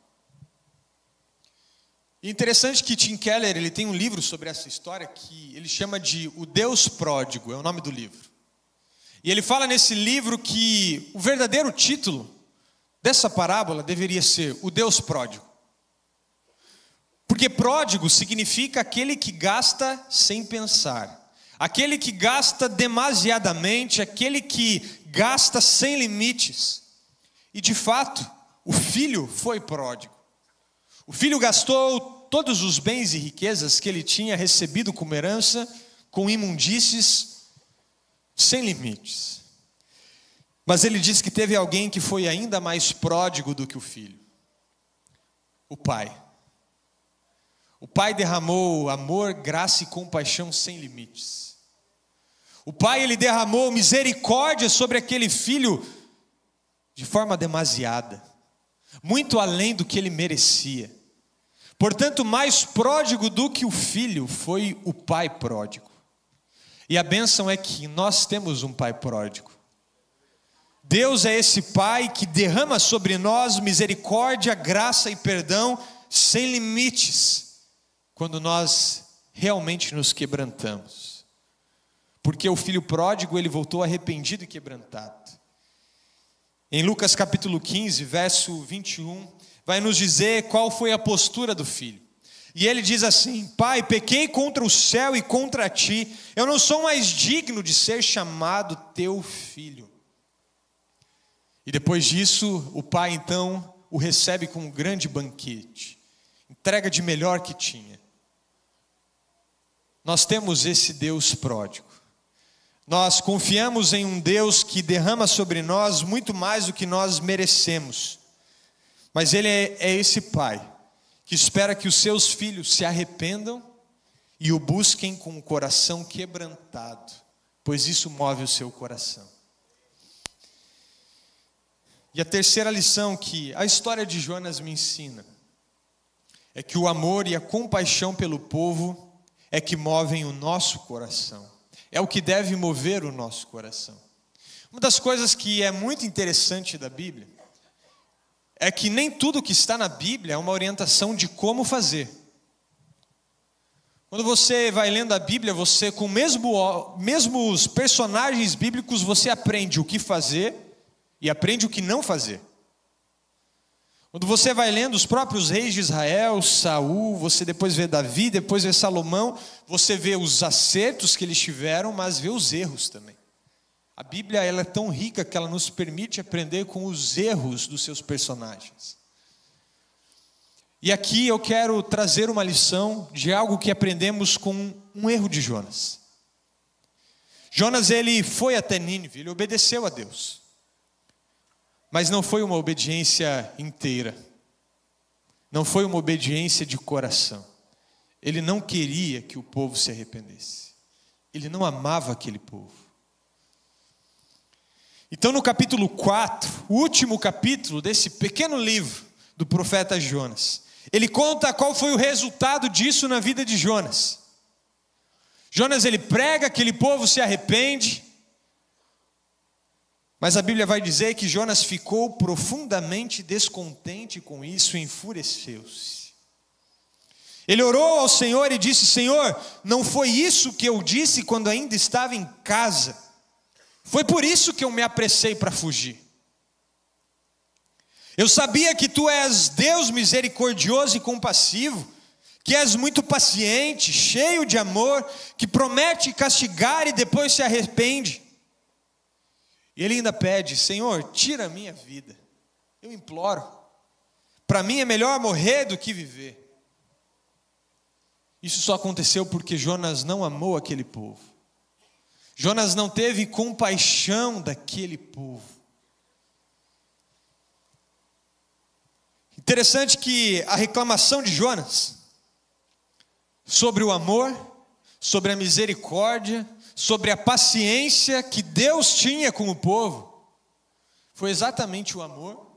Speaker 1: E interessante que Tim Keller ele tem um livro sobre essa história que ele chama de O Deus Pródigo, é o nome do livro. E ele fala nesse livro que o verdadeiro título dessa parábola deveria ser O Deus Pródigo. Porque pródigo significa aquele que gasta sem pensar, aquele que gasta demasiadamente, aquele que gasta sem limites. E de fato, o filho foi pródigo. O filho gastou todos os bens e riquezas que ele tinha recebido como herança, com imundícies sem limites. Mas ele diz que teve alguém que foi ainda mais pródigo do que o filho. O pai. O pai derramou amor, graça e compaixão sem limites. O pai, ele derramou misericórdia sobre aquele filho de forma demasiada, muito além do que ele merecia. Portanto, mais pródigo do que o filho foi o pai pródigo. E a bênção é que nós temos um pai pródigo. Deus é esse pai que derrama sobre nós misericórdia, graça e perdão sem limites, quando nós realmente nos quebrantamos. Porque o filho pródigo, ele voltou arrependido e quebrantado. Em Lucas capítulo 15, verso 21, vai nos dizer qual foi a postura do filho. E ele diz assim: Pai, pequei contra o céu e contra ti, eu não sou mais digno de ser chamado teu filho. E depois disso, o pai então o recebe com um grande banquete, entrega de melhor que tinha. Nós temos esse Deus pródigo. Nós confiamos em um Deus que derrama sobre nós muito mais do que nós merecemos. Mas Ele é esse Pai que espera que os seus filhos se arrependam e o busquem com o coração quebrantado, pois isso move o seu coração. E a terceira lição que a história de Jonas me ensina é que o amor e a compaixão pelo povo é que movem o nosso coração. É o que deve mover o nosso coração. Uma das coisas que é muito interessante da Bíblia é que nem tudo que está na Bíblia é uma orientação de como fazer. Quando você vai lendo a Bíblia, você com mesmos personagens bíblicos, você aprende o que fazer e aprende o que não fazer. Quando você vai lendo os próprios reis de Israel, Saul, você depois vê Davi, depois vê Salomão, você vê os acertos que eles tiveram, mas vê os erros também. A Bíblia, ela é tão rica que ela nos permite aprender com os erros dos seus personagens. E aqui eu quero trazer uma lição de algo que aprendemos com um erro de Jonas. Jonas, ele foi até Nínive, ele obedeceu a Deus. Mas não foi uma obediência inteira. Não foi uma obediência de coração. Ele não queria que o povo se arrependesse. Ele não amava aquele povo. Então no capítulo 4, o último capítulo desse pequeno livro do profeta Jonas, ele conta qual foi o resultado disso na vida de Jonas. Jonas, ele prega, aquele povo se arrepende. Mas a Bíblia vai dizer que Jonas ficou profundamente descontente com isso e enfureceu-se. Ele orou ao Senhor e disse: Senhor, não foi isso que eu disse quando ainda estava em casa. Foi por isso que eu me apressei para fugir. Eu sabia que tu és Deus misericordioso e compassivo, que és muito paciente, cheio de amor, que promete castigar e depois se arrepende. E ele ainda pede: Senhor, tira a minha vida. Eu imploro. Para mim é melhor morrer do que viver. Isso só aconteceu porque Jonas não amou aquele povo. Jonas não teve compaixão daquele povo. Interessante que a reclamação de Jonas sobre o amor, sobre a misericórdia, sobre a paciência que Deus tinha com o povo, foi exatamente o amor,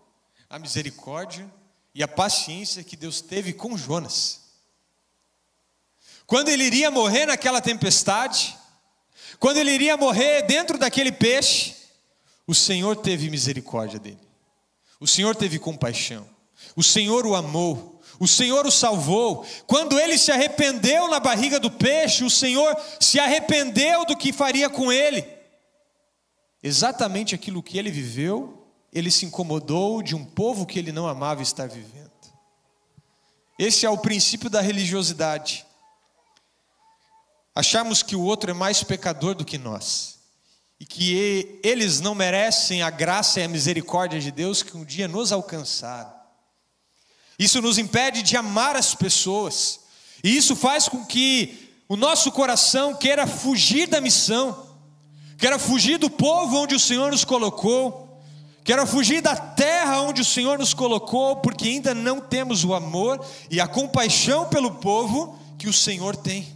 Speaker 1: a misericórdia e a paciência que Deus teve com Jonas. Quando ele iria morrer naquela tempestade, quando ele iria morrer dentro daquele peixe, o Senhor teve misericórdia dele. O Senhor teve compaixão. O Senhor o amou. O Senhor o salvou. Quando ele se arrependeu na barriga do peixe, o Senhor se arrependeu do que faria com ele. Exatamente aquilo que ele viveu, ele se incomodou de um povo que ele não amava estar vivendo. Esse é o princípio da religiosidade. Acharmos que o outro é mais pecador do que nós. E que eles não merecem a graça e a misericórdia de Deus que um dia nos alcançaram. Isso nos impede de amar as pessoas. E isso faz com que o nosso coração queira fugir da missão, queira fugir do povo onde o Senhor nos colocou, queira fugir da terra onde o Senhor nos colocou, porque ainda não temos o amor e a compaixão pelo povo que o Senhor tem.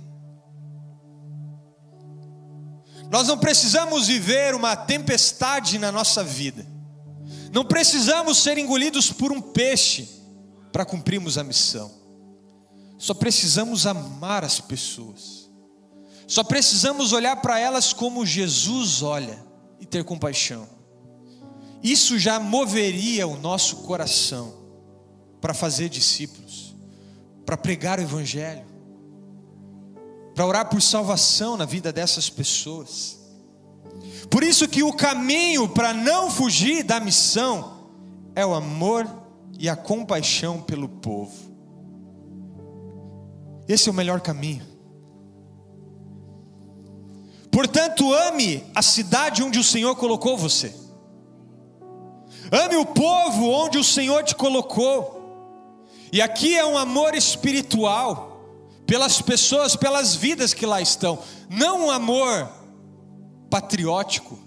Speaker 1: Nós não precisamos viver uma tempestade na nossa vida, não precisamos ser engolidos por um peixe para cumprirmos a missão. Só precisamos amar as pessoas, só precisamos olhar para elas como Jesus olha e ter compaixão. Isso já moveria o nosso coração para fazer discípulos, para pregar o Evangelho, para orar por salvação na vida dessas pessoas. Por isso que o caminho para não fugir da missão é o amor e a compaixão pelo povo. Esse é o melhor caminho. Portanto, ame a cidade onde o Senhor colocou você. Ame o povo onde o Senhor te colocou. E aqui é um amor espiritual pelas pessoas, pelas vidas que lá estão. Não um amor patriótico,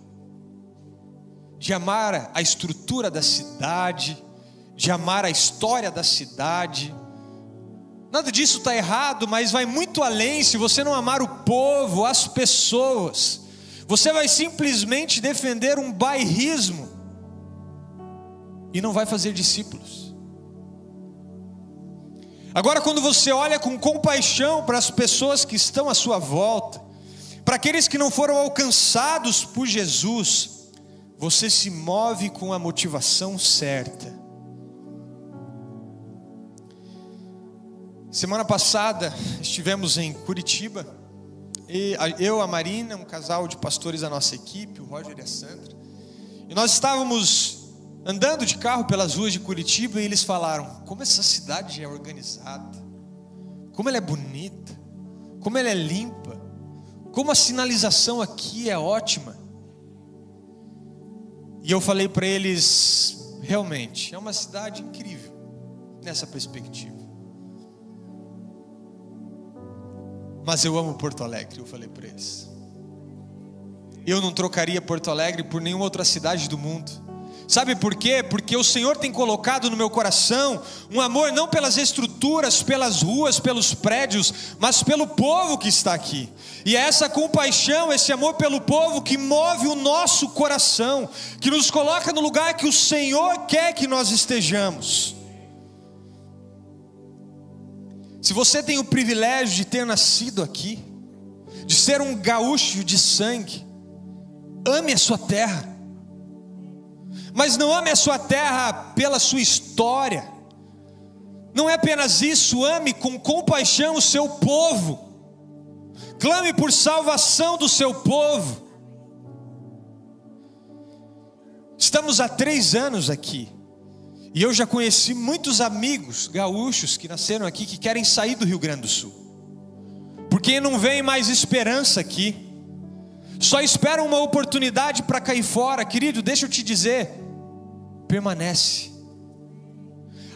Speaker 1: de amar a estrutura da cidade, de amar a história da cidade. Nada disso está errado, mas vai muito além. Se você não amar o povo, as pessoas, você vai simplesmente defender um bairrismo e não vai fazer discípulos. Agora, quando você olha com compaixão para as pessoas que estão à sua volta, para aqueles que não foram alcançados por Jesus, você se move com a motivação certa. Semana passada estivemos em Curitiba, e eu, a Marina, um casal de pastores da nossa equipe, o Roger e a Sandra, e nós estávamos andando de carro pelas ruas de Curitiba e eles falaram: como essa cidade é organizada, como ela é bonita, como ela é limpa, como a sinalização aqui é ótima. E eu falei para eles: realmente é uma cidade incrível nessa perspectiva. Mas eu amo Porto Alegre, eu falei para eles. Eu não trocaria Porto Alegre por nenhuma outra cidade do mundo. Sabe por quê? Porque o Senhor tem colocado no meu coração um amor não pelas estruturas, pelas ruas, pelos prédios, mas pelo povo que está aqui. E é essa compaixão, esse amor pelo povo que move o nosso coração, que nos coloca no lugar que o Senhor quer que nós estejamos. Se você tem o privilégio de ter nascido aqui, de ser um gaúcho de sangue, ame a sua terra. Mas não ame a sua terra pela sua história. Não é apenas isso, ame com compaixão o seu povo. Clame por salvação do seu povo. Estamos há 3 anos aqui. E eu já conheci muitos amigos gaúchos que nasceram aqui, que querem sair do Rio Grande do Sul, porque não vem mais esperança aqui, só esperam uma oportunidade para cair fora. Querido, deixa eu te dizer, permanece.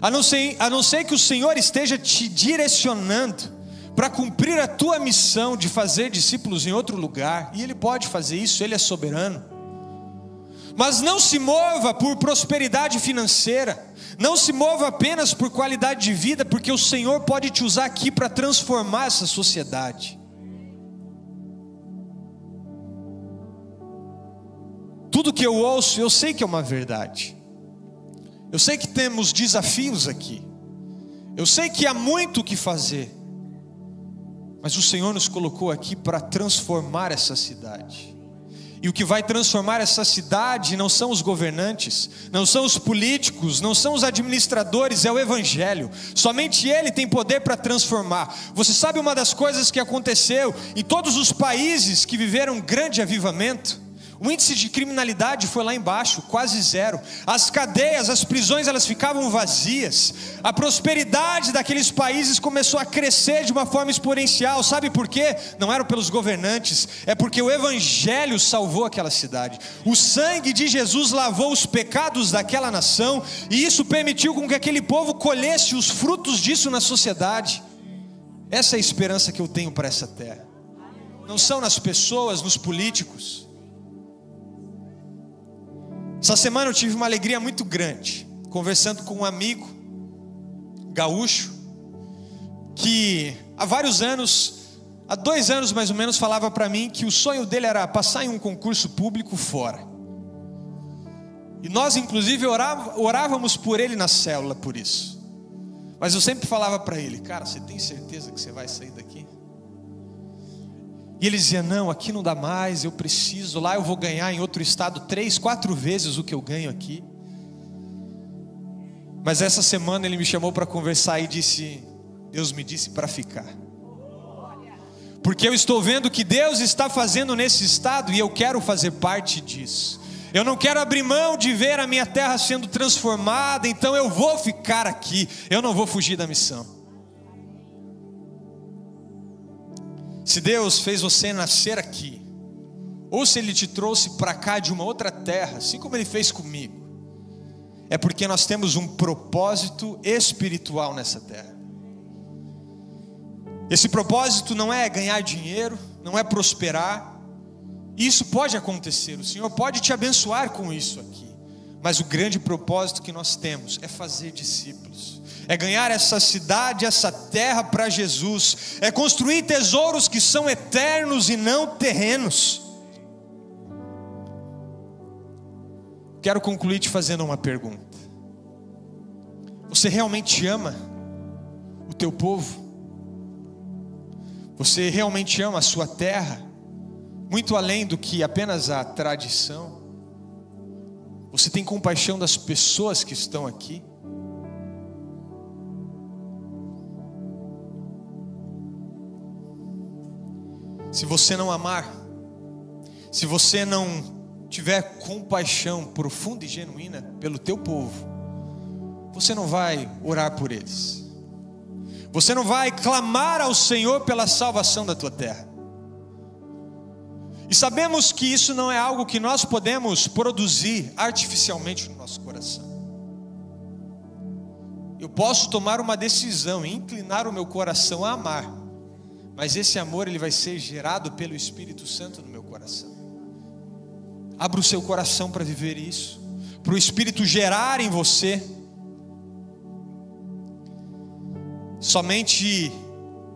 Speaker 1: A não ser que o Senhor esteja te direcionando para cumprir a tua missão de fazer discípulos em outro lugar, e Ele pode fazer isso, Ele é soberano. Mas não se mova por prosperidade financeira, não se mova apenas por qualidade de vida, porque o Senhor pode te usar aqui para transformar essa sociedade. Tudo que eu ouço, eu sei que é uma verdade. Eu sei que temos desafios aqui, eu sei que há muito o que fazer, mas o Senhor nos colocou aqui para transformar essa cidade. E o que vai transformar essa cidade não são os governantes, não são os políticos, não são os administradores, é o Evangelho. Somente Ele tem poder para transformar. Você sabe uma das coisas que aconteceu em todos os países que viveram um grande avivamento? O índice de criminalidade foi lá embaixo, quase zero. As cadeias, as prisões, elas ficavam vazias. A prosperidade daqueles países começou a crescer de uma forma exponencial. Sabe por quê? Não eram pelos governantes, é porque o evangelho salvou aquela cidade. O sangue de Jesus lavou os pecados daquela nação, e isso permitiu com que aquele povo colhesse os frutos disso na sociedade. Essa é a esperança que eu tenho para essa terra. Não são nas pessoas, nos políticos. Essa semana eu tive uma alegria muito grande, conversando com um amigo gaúcho, que há vários anos, há 2 anos mais ou menos, falava para mim que o sonho dele era passar em um concurso público fora. E nós inclusive orávamos por ele na célula por isso. Mas eu sempre falava para ele: cara, você tem certeza que você vai sair daqui? E ele dizia: não, aqui não dá mais, eu preciso, lá eu vou ganhar em outro estado 3, 4 vezes o que eu ganho aqui. Mas essa semana ele me chamou para conversar e disse: Deus me disse para ficar, porque eu estou vendo o que Deus está fazendo nesse estado e eu quero fazer parte disso. Eu não quero abrir mão de ver a minha terra sendo transformada, então eu vou ficar aqui, eu não vou fugir da missão. Se Deus fez você nascer aqui, ou se Ele te trouxe para cá de uma outra terra, assim como Ele fez comigo, é porque nós temos um propósito espiritual nessa terra. Esse propósito não é ganhar dinheiro, não é prosperar. Isso pode acontecer, o Senhor pode te abençoar com isso aqui, mas o grande propósito que nós temos é fazer discípulos, é ganhar essa cidade, essa terra para Jesus, é construir tesouros que são eternos e não terrenos. Quero concluir te fazendo uma pergunta: você realmente ama o teu povo? Você realmente ama a sua terra? Muito além do que apenas a tradição? Você tem compaixão das pessoas que estão aqui? Se você não amar, se você não tiver compaixão profunda e genuína pelo teu povo, você não vai orar por eles, você não vai clamar ao Senhor pela salvação da tua terra. E sabemos que isso não é algo que nós podemos produzir artificialmente no nosso coração. Eu posso tomar uma decisão e inclinar o meu coração a amar, mas esse amor ele vai ser gerado pelo Espírito Santo no meu coração. Abra o seu coração para viver isso, para o Espírito gerar em você. Somente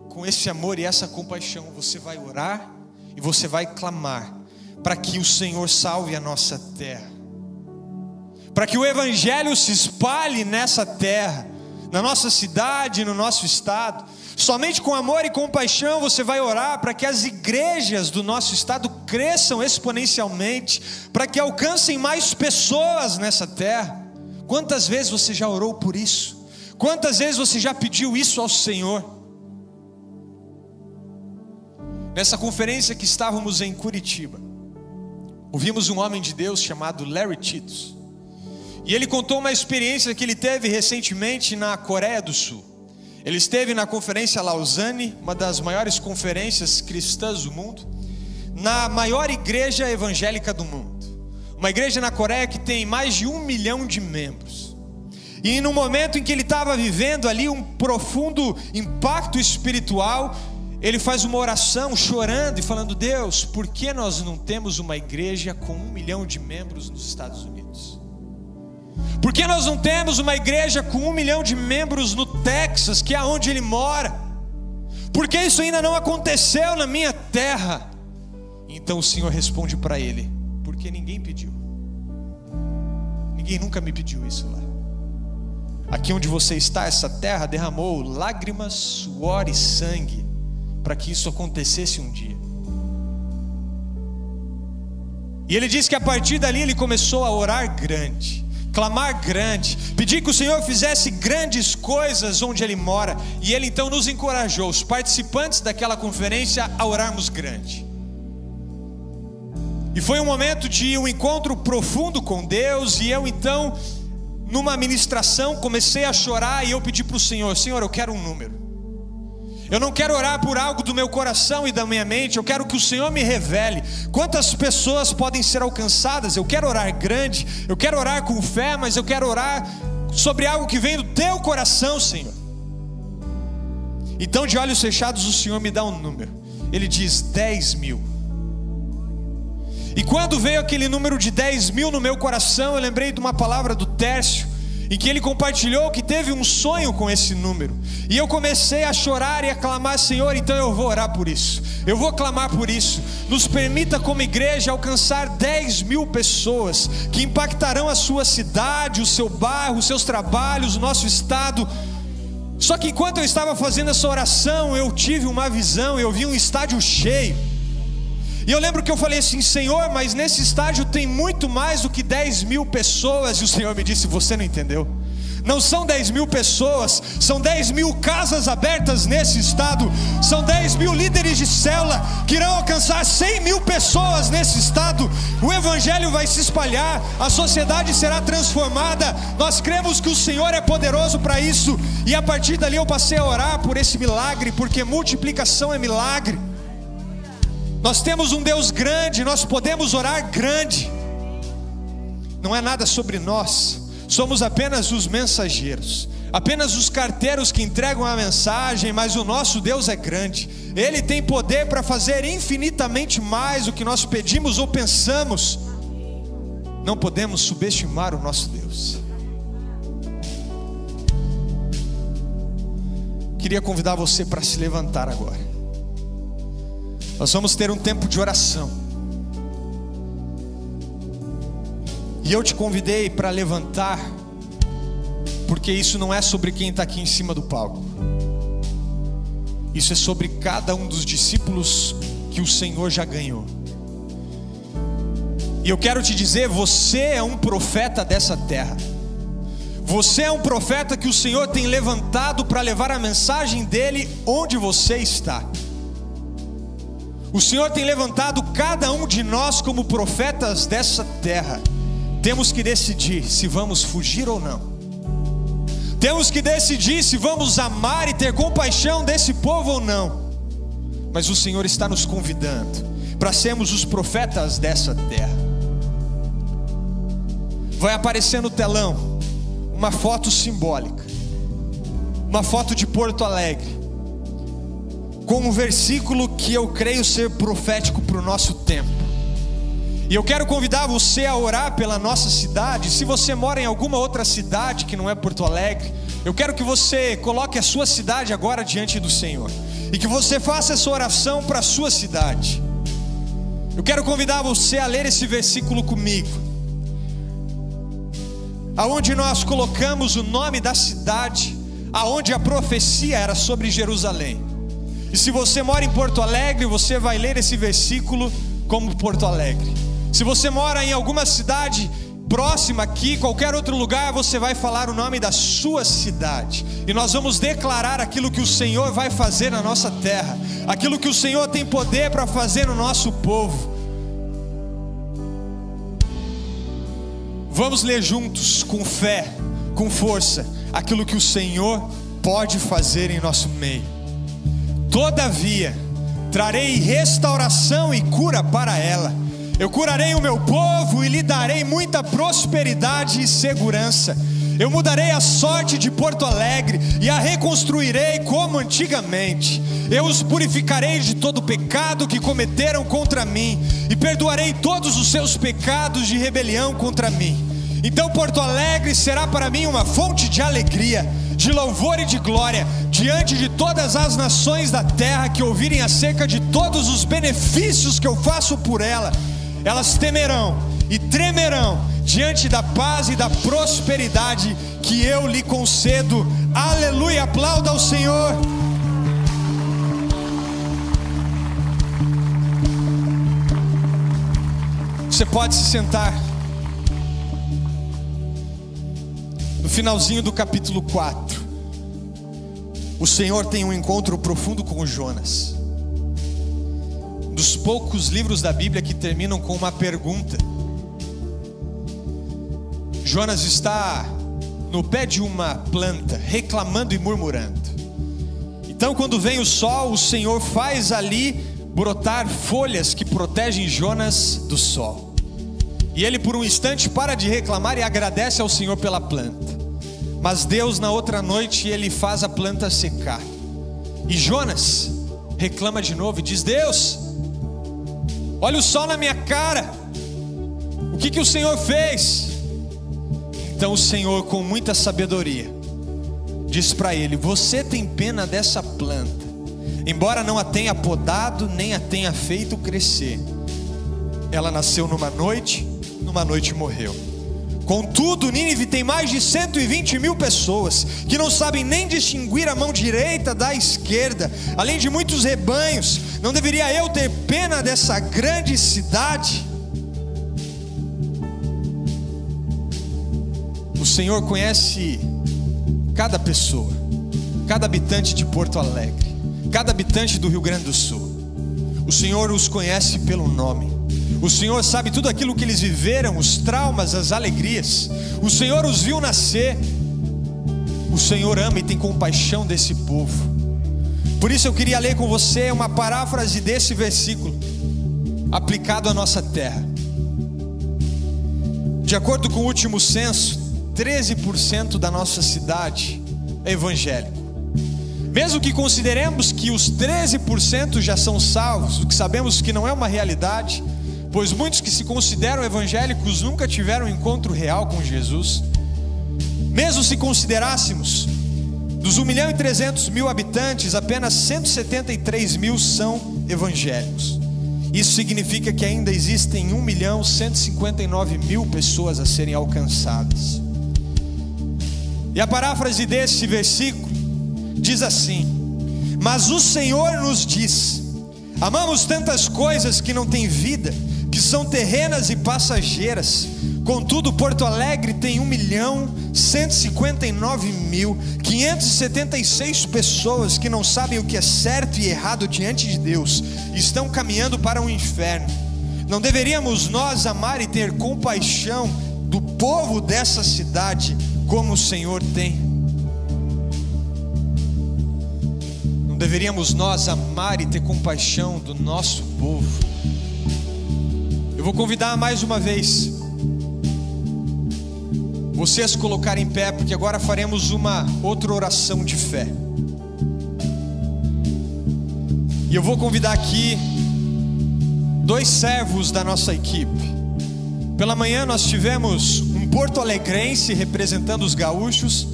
Speaker 1: com esse amor e essa compaixão você vai orar e você vai clamar para que o Senhor salve a nossa terra, para que o Evangelho se espalhe nessa terra, na nossa cidade, no nosso estado. Somente com amor e compaixão você vai orar para que as igrejas do nosso estado cresçam exponencialmente, para que alcancem mais pessoas nessa terra. Quantas vezes você já orou por isso? Quantas vezes você já pediu isso ao Senhor? Nessa conferência que estávamos em Curitiba, ouvimos um homem de Deus chamado Larry Titus, e ele contou uma experiência que ele teve recentemente na Coreia do Sul. Ele esteve na conferência Lausanne, uma das maiores conferências cristãs do mundo, na maior igreja evangélica do mundo, uma igreja na Coreia que tem mais de 1 milhão de membros. E no momento em que ele estava vivendo ali um profundo impacto espiritual, ele faz uma oração chorando e falando: Deus, por que nós não temos uma igreja com 1 milhão de membros nos Estados Unidos? Por que nós não temos uma igreja com 1 milhão de membros no Texas, que é onde ele mora? Por que isso ainda não aconteceu na minha terra? Então o Senhor responde para ele: porque ninguém pediu. Ninguém nunca me pediu isso lá. Aqui onde você está, essa terra derramou lágrimas, suor e sangue para que isso acontecesse um dia. E ele diz que a partir dali ele começou a orar grande, clamar grande, pedir que o Senhor fizesse grandes coisas onde ele mora. E ele então nos encorajou, os participantes daquela conferência, a orarmos grande. E foi um momento de um encontro profundo com Deus. E eu então, numa ministração, comecei a chorar. E eu pedi para o Senhor: Senhor, eu quero um número. Eu não quero orar por algo do meu coração e da minha mente. Eu quero que o Senhor me revele quantas pessoas podem ser alcançadas. Eu quero orar grande, eu quero orar com fé, mas eu quero orar sobre algo que vem do teu coração, Senhor. Então, de olhos fechados, o Senhor me dá um número. Ele diz 10 mil. E quando veio aquele número de 10 mil no meu coração, eu lembrei de uma palavra do Tércio, em que ele compartilhou que teve um sonho com esse número. E eu comecei a chorar e a clamar: Senhor, então eu vou orar por isso, eu vou clamar por isso. Nos permita como igreja alcançar 10 mil pessoas, que impactarão a sua cidade, o seu bairro, os seus trabalhos, o nosso estado. Só que enquanto eu estava fazendo essa oração, eu tive uma visão, eu vi um estádio cheio. E eu lembro que eu falei assim: Senhor, mas nesse estádio tem muito mais do que 10 mil pessoas. E o Senhor me disse: você não entendeu? Não são 10 mil pessoas, são 10 mil casas abertas nesse estado. São 10 mil líderes de célula que irão alcançar 100 mil pessoas nesse estado. O evangelho vai se espalhar, a sociedade será transformada. Nós cremos que o Senhor é poderoso para isso. E a partir dali eu passei a orar por esse milagre, porque multiplicação é milagre. Nós temos um Deus grande, nós podemos orar grande. Não é nada sobre nós, somos apenas os mensageiros, apenas os carteiros que entregam a mensagem. Mas o nosso Deus é grande, Ele tem poder para fazer infinitamente mais do que nós pedimos ou pensamos. Não podemos subestimar o nosso Deus. Queria convidar você para se levantar agora. Nós vamos ter um tempo de oração. E eu te convidei para levantar, porque isso não é sobre quem está aqui em cima do palco. Isso é sobre cada um dos discípulos que o Senhor já ganhou. E eu quero te dizer: você é um profeta dessa terra. Você é um profeta que o Senhor tem levantado para levar a mensagem dEle onde você está. O Senhor tem levantado cada um de nós como profetas dessa terra. Temos que decidir se vamos fugir ou não. Temos que decidir se vamos amar e ter compaixão desse povo ou não. Mas o Senhor está nos convidando para sermos os profetas dessa terra. Vai aparecer no telão uma foto simbólica, uma foto de Porto Alegre, com um versículo que eu creio ser profético para o nosso tempo. E eu quero convidar você a orar pela nossa cidade. Se você mora em alguma outra cidade que não é Porto Alegre, eu quero que você coloque a sua cidade agora diante do Senhor, e que você faça essa oração para a sua cidade. Eu quero convidar você a ler esse versículo comigo, aonde nós colocamos o nome da cidade, aonde a profecia era sobre Jerusalém. E se você mora em Porto Alegre, você vai ler esse versículo como Porto Alegre. Se você mora em alguma cidade próxima aqui, qualquer outro lugar, você vai falar o nome da sua cidade. E nós vamos declarar aquilo que o Senhor vai fazer na nossa terra, aquilo que o Senhor tem poder para fazer no nosso povo. Vamos ler juntos, com fé, com força, aquilo que o Senhor pode fazer em nosso meio. Todavia, trarei restauração e cura para ela. Eu curarei o meu povo e lhe darei muita prosperidade e segurança. Eu mudarei a sorte de Porto Alegre e a reconstruirei como antigamente. Eu os purificarei de todo o pecado que cometeram contra mim, e perdoarei todos os seus pecados de rebelião contra mim. Então Porto Alegre será para mim uma fonte de alegria, de louvor e de glória, diante de todas as nações da terra que ouvirem acerca de todos os benefícios que eu faço por ela. Elas temerão e tremerão diante da paz e da prosperidade que eu lhe concedo. Aleluia, aplauda ao Senhor. Você pode se sentar. No finalzinho do capítulo 4, o Senhor tem um encontro profundo com Jonas. Um dos poucos livros da Bíblia que terminam com uma pergunta. Jonas está no pé de uma planta, reclamando e murmurando. Então, quando vem o sol, o Senhor faz ali brotar folhas que protegem Jonas do sol. E ele por um instante para de reclamar e agradece ao Senhor pela planta. Mas Deus, na outra noite, ele faz a planta secar. E Jonas reclama de novo e diz: Deus, olha o sol na minha cara, o que o Senhor fez? Então o Senhor, com muita sabedoria, diz para ele: você tem pena dessa planta, embora não a tenha podado, nem a tenha feito crescer. Ela nasceu numa noite morreu. Contudo, Nínive tem mais de 120 mil pessoas que não sabem nem distinguir a mão direita da esquerda, além de muitos rebanhos. Não deveria eu ter pena dessa grande cidade? O Senhor conhece cada pessoa, cada habitante de Porto Alegre, cada habitante do Rio Grande do Sul. O Senhor os conhece pelo nome. O Senhor sabe tudo aquilo que eles viveram, os traumas, as alegrias. O Senhor os viu nascer. O Senhor ama e tem compaixão desse povo. Por isso eu queria ler com você uma paráfrase desse versículo, aplicado à nossa terra. De acordo com o último censo, 13% da nossa cidade é evangélico. Mesmo que consideremos que os 13% já são salvos, o que sabemos que não é uma realidade, pois muitos que se consideram evangélicos nunca tiveram um encontro real com Jesus. Mesmo se considerássemos, dos 1.300.000 habitantes, apenas 173 mil são evangélicos. Isso significa que ainda existem 1.159.000 pessoas a serem alcançadas. E a paráfrase desse versículo diz assim: mas o Senhor nos diz: amamos tantas coisas que não têm vida, que são terrenas e passageiras. Contudo, Porto Alegre tem 1.159.576 pessoas que não sabem o que é certo e errado diante de Deus, e estão caminhando para o inferno. Não deveríamos nós amar e ter compaixão do povo dessa cidade como o Senhor tem? Não deveríamos nós amar e ter compaixão do nosso povo? Eu vou convidar mais uma vez você a se colocar em pé, porque agora faremos uma outra oração de fé. E eu vou convidar aqui dois servos da nossa equipe. Pela manhã nós tivemos um porto-alegrense representando os gaúchos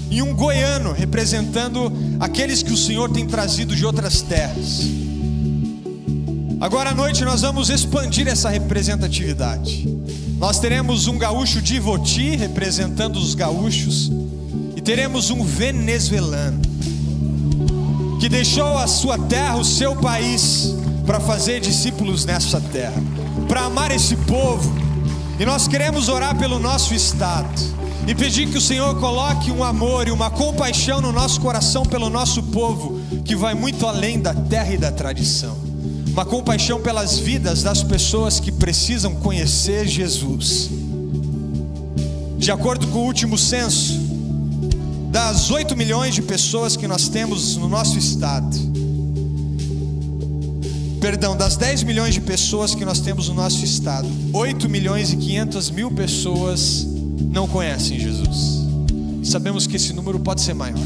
Speaker 1: e um goiano representando aqueles que o Senhor tem trazido de outras terras. Agora à noite nós vamos expandir essa representatividade. Nós teremos um gaúcho de Ivoti representando os gaúchos, e teremos um venezuelano que deixou a sua terra, o seu país, para fazer discípulos nessa terra, para amar esse povo. E nós queremos orar pelo nosso estado e pedir que o Senhor coloque um amor e uma compaixão no nosso coração pelo nosso povo, que vai muito além da terra e da tradição. Uma compaixão pelas vidas das pessoas que precisam conhecer Jesus. De acordo com o último censo, das 8 milhões de pessoas que nós temos no nosso estado, das 10 milhões de pessoas que nós temos no nosso estado, 8.500.000 pessoas não conhecem Jesus. E sabemos que esse número pode ser maior.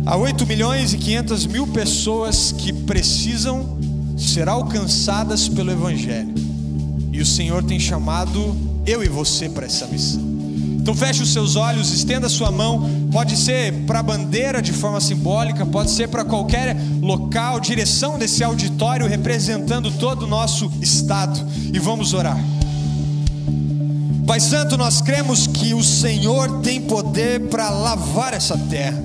Speaker 1: Há 8.500.000 pessoas que precisam ser alcançadas pelo Evangelho, e o Senhor tem chamado eu e você para essa missão. Então feche os seus olhos, estenda a sua mão. Pode ser para a bandeira de forma simbólica, pode ser para qualquer local, direção desse auditório, representando todo o nosso estado, e vamos orar. Pai Santo, nós cremos que o Senhor tem poder para lavar essa terra.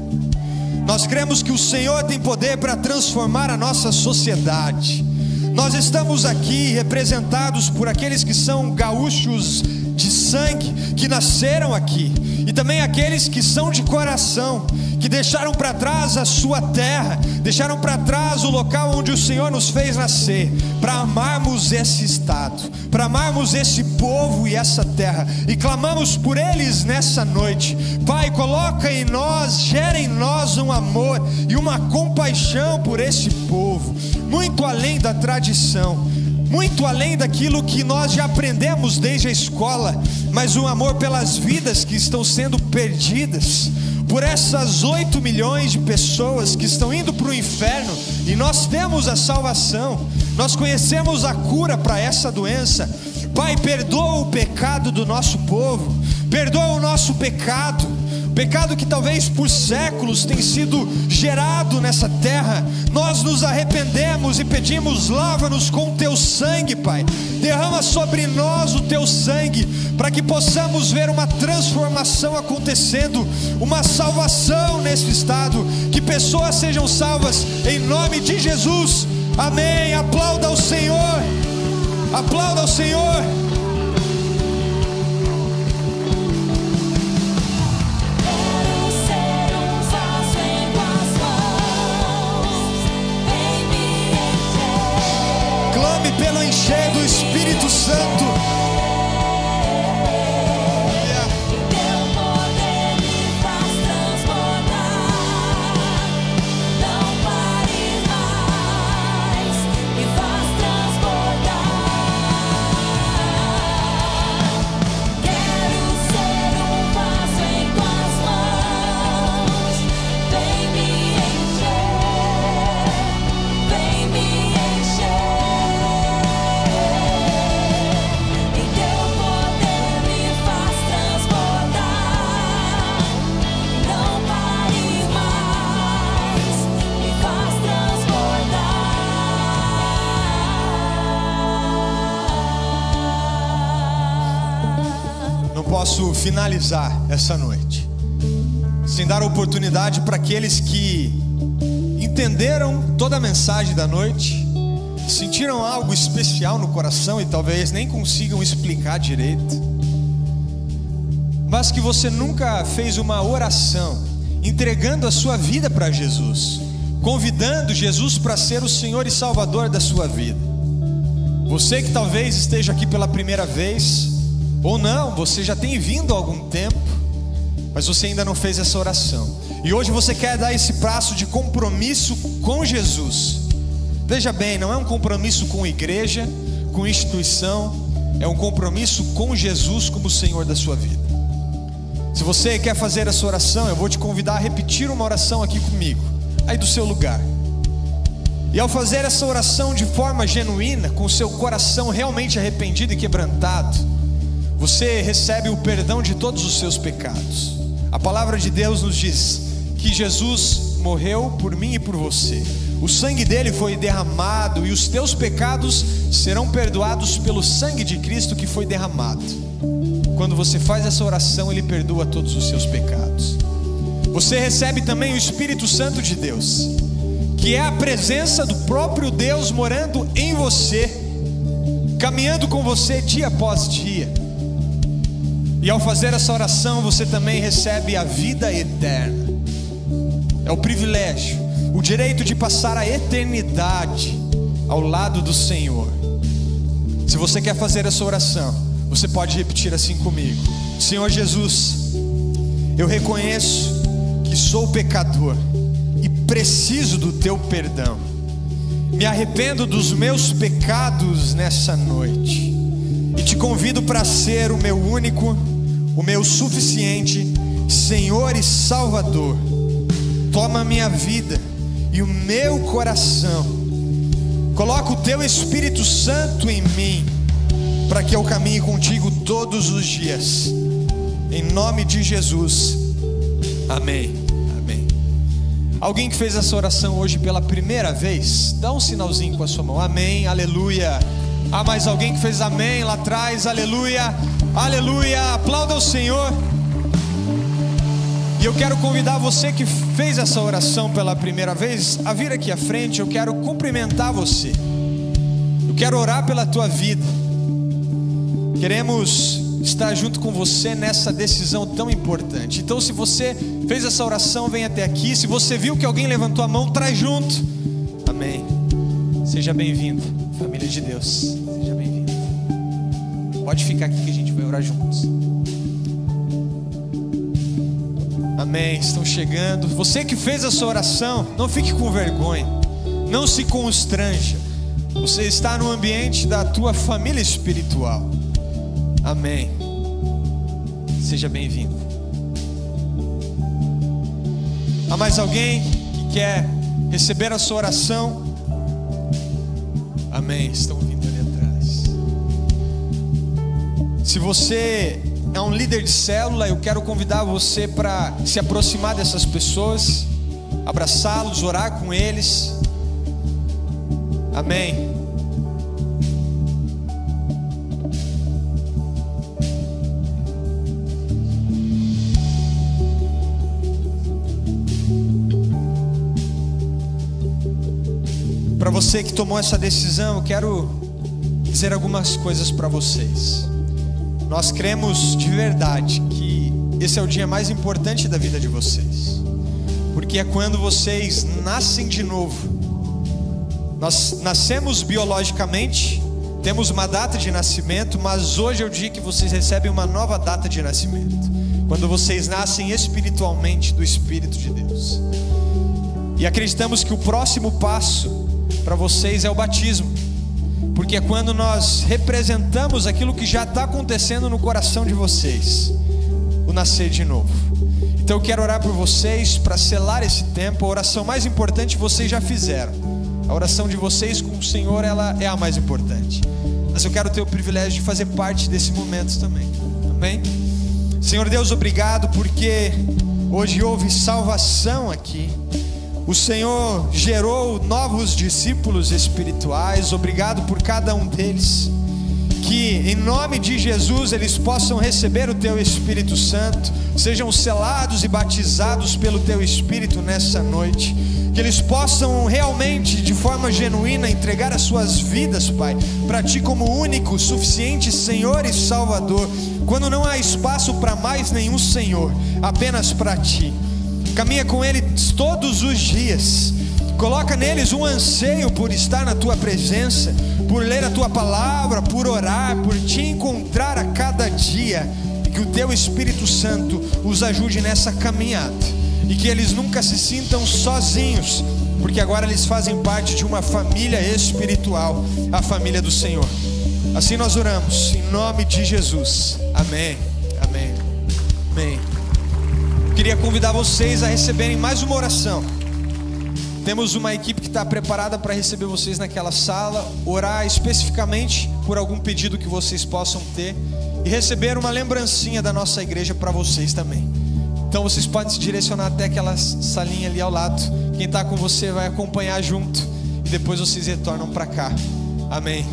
Speaker 1: Nós cremos que o Senhor tem poder para transformar a nossa sociedade. Nós estamos aqui representados por aqueles que são gaúchos de sangue, que nasceram aqui, e também aqueles que são de coração,
Speaker 2: que deixaram para trás a sua terra, deixaram para trás o local onde o Senhor nos fez nascer, para amarmos esse estado, para amarmos esse povo e essa terra, e clamamos por eles nessa noite. Pai, coloca em nós, gera em nós um amor e uma compaixão por esse povo, muito além da tradição, muito além daquilo que nós já aprendemos desde a escola, mas um amor pelas vidas que estão sendo perdidas, por essas 8 milhões de pessoas que estão indo para o inferno, e nós temos a salvação, nós conhecemos a cura para essa doença. Pai, perdoa o pecado do nosso povo, perdoa o nosso pecado, pecado que talvez por séculos tem sido gerado nessa terra. Nós nos arrependemos e pedimos: lava-nos com o teu sangue, Pai, derrama sobre nós o teu sangue, para que possamos ver uma transformação acontecendo, uma salvação nesse estado, que pessoas sejam salvas em nome de Jesus, amém. Aplauda ao Senhor, aplauda ao Senhor. Pelo encher do Espírito Santo.
Speaker 3: Teu poder me faz transbordar. Não pares mais, me faz transbordar. Quero ser vaso em tuas mãos. Vem me encher, vem me encher.
Speaker 2: Posso finalizar essa noite sem dar oportunidade para aqueles que entenderam toda a mensagem da noite, sentiram algo especial no coração e talvez nem consigam explicar direito, mas que você nunca fez uma oração entregando a sua vida para Jesus, convidando Jesus para ser o Senhor e Salvador da sua vida. Você que talvez esteja aqui pela primeira vez, ou não, você já tem vindo há algum tempo, mas você ainda não fez essa oração, e hoje você quer dar esse passo de compromisso com Jesus. Veja bem, não é um compromisso com igreja, com instituição, é um compromisso com Jesus como Senhor da sua vida. Se você quer fazer essa oração, eu vou te convidar a repetir uma oração aqui comigo, aí do seu lugar. E ao fazer essa oração de forma genuína, com o seu coração realmente arrependido e quebrantado, você recebe o perdão de todos os seus pecados. A palavra de Deus nos diz que Jesus morreu por mim e por você. O sangue dele foi derramado e os teus pecados serão perdoados pelo sangue de Cristo que foi derramado. Quando você faz essa oração, ele perdoa todos os seus pecados. Você recebe também o Espírito Santo de Deus, que é a presença do próprio Deus morando em você, caminhando com você dia após dia. E ao fazer essa oração, você também recebe a vida eterna. É o privilégio, o direito de passar a eternidade ao lado do Senhor. Se você quer fazer essa oração, você pode repetir assim comigo: Senhor Jesus, eu reconheço que sou pecador e preciso do teu perdão. Me arrependo dos meus pecados nessa noite e te convido para ser o meu único, o meu suficiente Senhor e Salvador. Toma a minha vida e o meu coração, coloca o teu Espírito Santo em mim, para que eu caminhe contigo todos os dias, em nome de Jesus, amém, amém. Alguém que fez essa oração hoje pela primeira vez, dá um sinalzinho com a sua mão, amém, aleluia. Ah, mais alguém que fez amém lá atrás, aleluia, aleluia, aplauda o Senhor. E eu quero convidar você que fez essa oração pela primeira vez a vir aqui à frente. Eu quero cumprimentar você, eu quero orar pela tua vida. Queremos estar junto com você nessa decisão tão importante. Então, se você fez essa oração, vem até aqui. Se você viu que alguém levantou a mão, traz junto. Amém. Seja bem-vindo, família de Deus. Seja bem-vindo. Pode ficar aqui que a gente vai orar juntos. Amém. Estão chegando. Você que fez essa oração, não fique com vergonha. Não se constranja. Você está no ambiente da tua família espiritual. Amém. Seja bem-vindo. Há mais alguém que quer receber a sua oração? Amém. Estão vindo ali atrás. Se você é um líder de célula, eu quero convidar você para se aproximar dessas pessoas, abraçá-los, orar com eles. Amém. Para você que tomou essa decisão, eu quero dizer algumas coisas para vocês. Nós cremos de verdade que esse é o dia mais importante da vida de vocês, porque é quando vocês nascem de novo. Nós nascemos biologicamente, temos uma data de nascimento, mas hoje é o dia que vocês recebem uma nova data de nascimento, quando vocês nascem espiritualmente do Espírito de Deus. E acreditamos que o próximo passo para vocês é o batismo, porque é quando nós representamos aquilo que já está acontecendo no coração de vocês, o nascer de novo. Então eu quero orar por vocês para selar esse tempo. A oração mais importante vocês já fizeram. A oração de vocês com o Senhor, ela é a mais importante. Mas eu quero ter o privilégio de fazer parte desse momento também. Amém? Senhor Deus, obrigado porque hoje houve salvação aqui. O Senhor gerou novos discípulos espirituais. Obrigado por cada um deles. Que em nome de Jesus eles possam receber o Teu Espírito Santo, sejam selados e batizados pelo Teu Espírito nessa noite. Que eles possam realmente, de forma genuína, entregar as suas vidas, Pai, para Ti como único, suficiente Senhor e Salvador. Quando não há espaço para mais nenhum Senhor, apenas para Ti. Caminha com eles todos os dias. Coloca neles um anseio por estar na Tua presença, por ler a Tua palavra, por orar, por Te encontrar a cada dia. E que o Teu Espírito Santo os ajude nessa caminhada. E que eles nunca se sintam sozinhos, porque agora eles fazem parte de uma família espiritual, a família do Senhor. Assim nós oramos, em nome de Jesus. Amém, amém, amém. Queria convidar vocês a receberem mais uma oração. Temos uma equipe que está preparada para receber vocês naquela sala, orar especificamente por algum pedido que vocês possam ter e receber uma lembrancinha da nossa igreja para vocês também. Então vocês podem se direcionar até aquela salinha ali ao lado. Quem está com você vai acompanhar junto e depois vocês retornam para cá. Amém.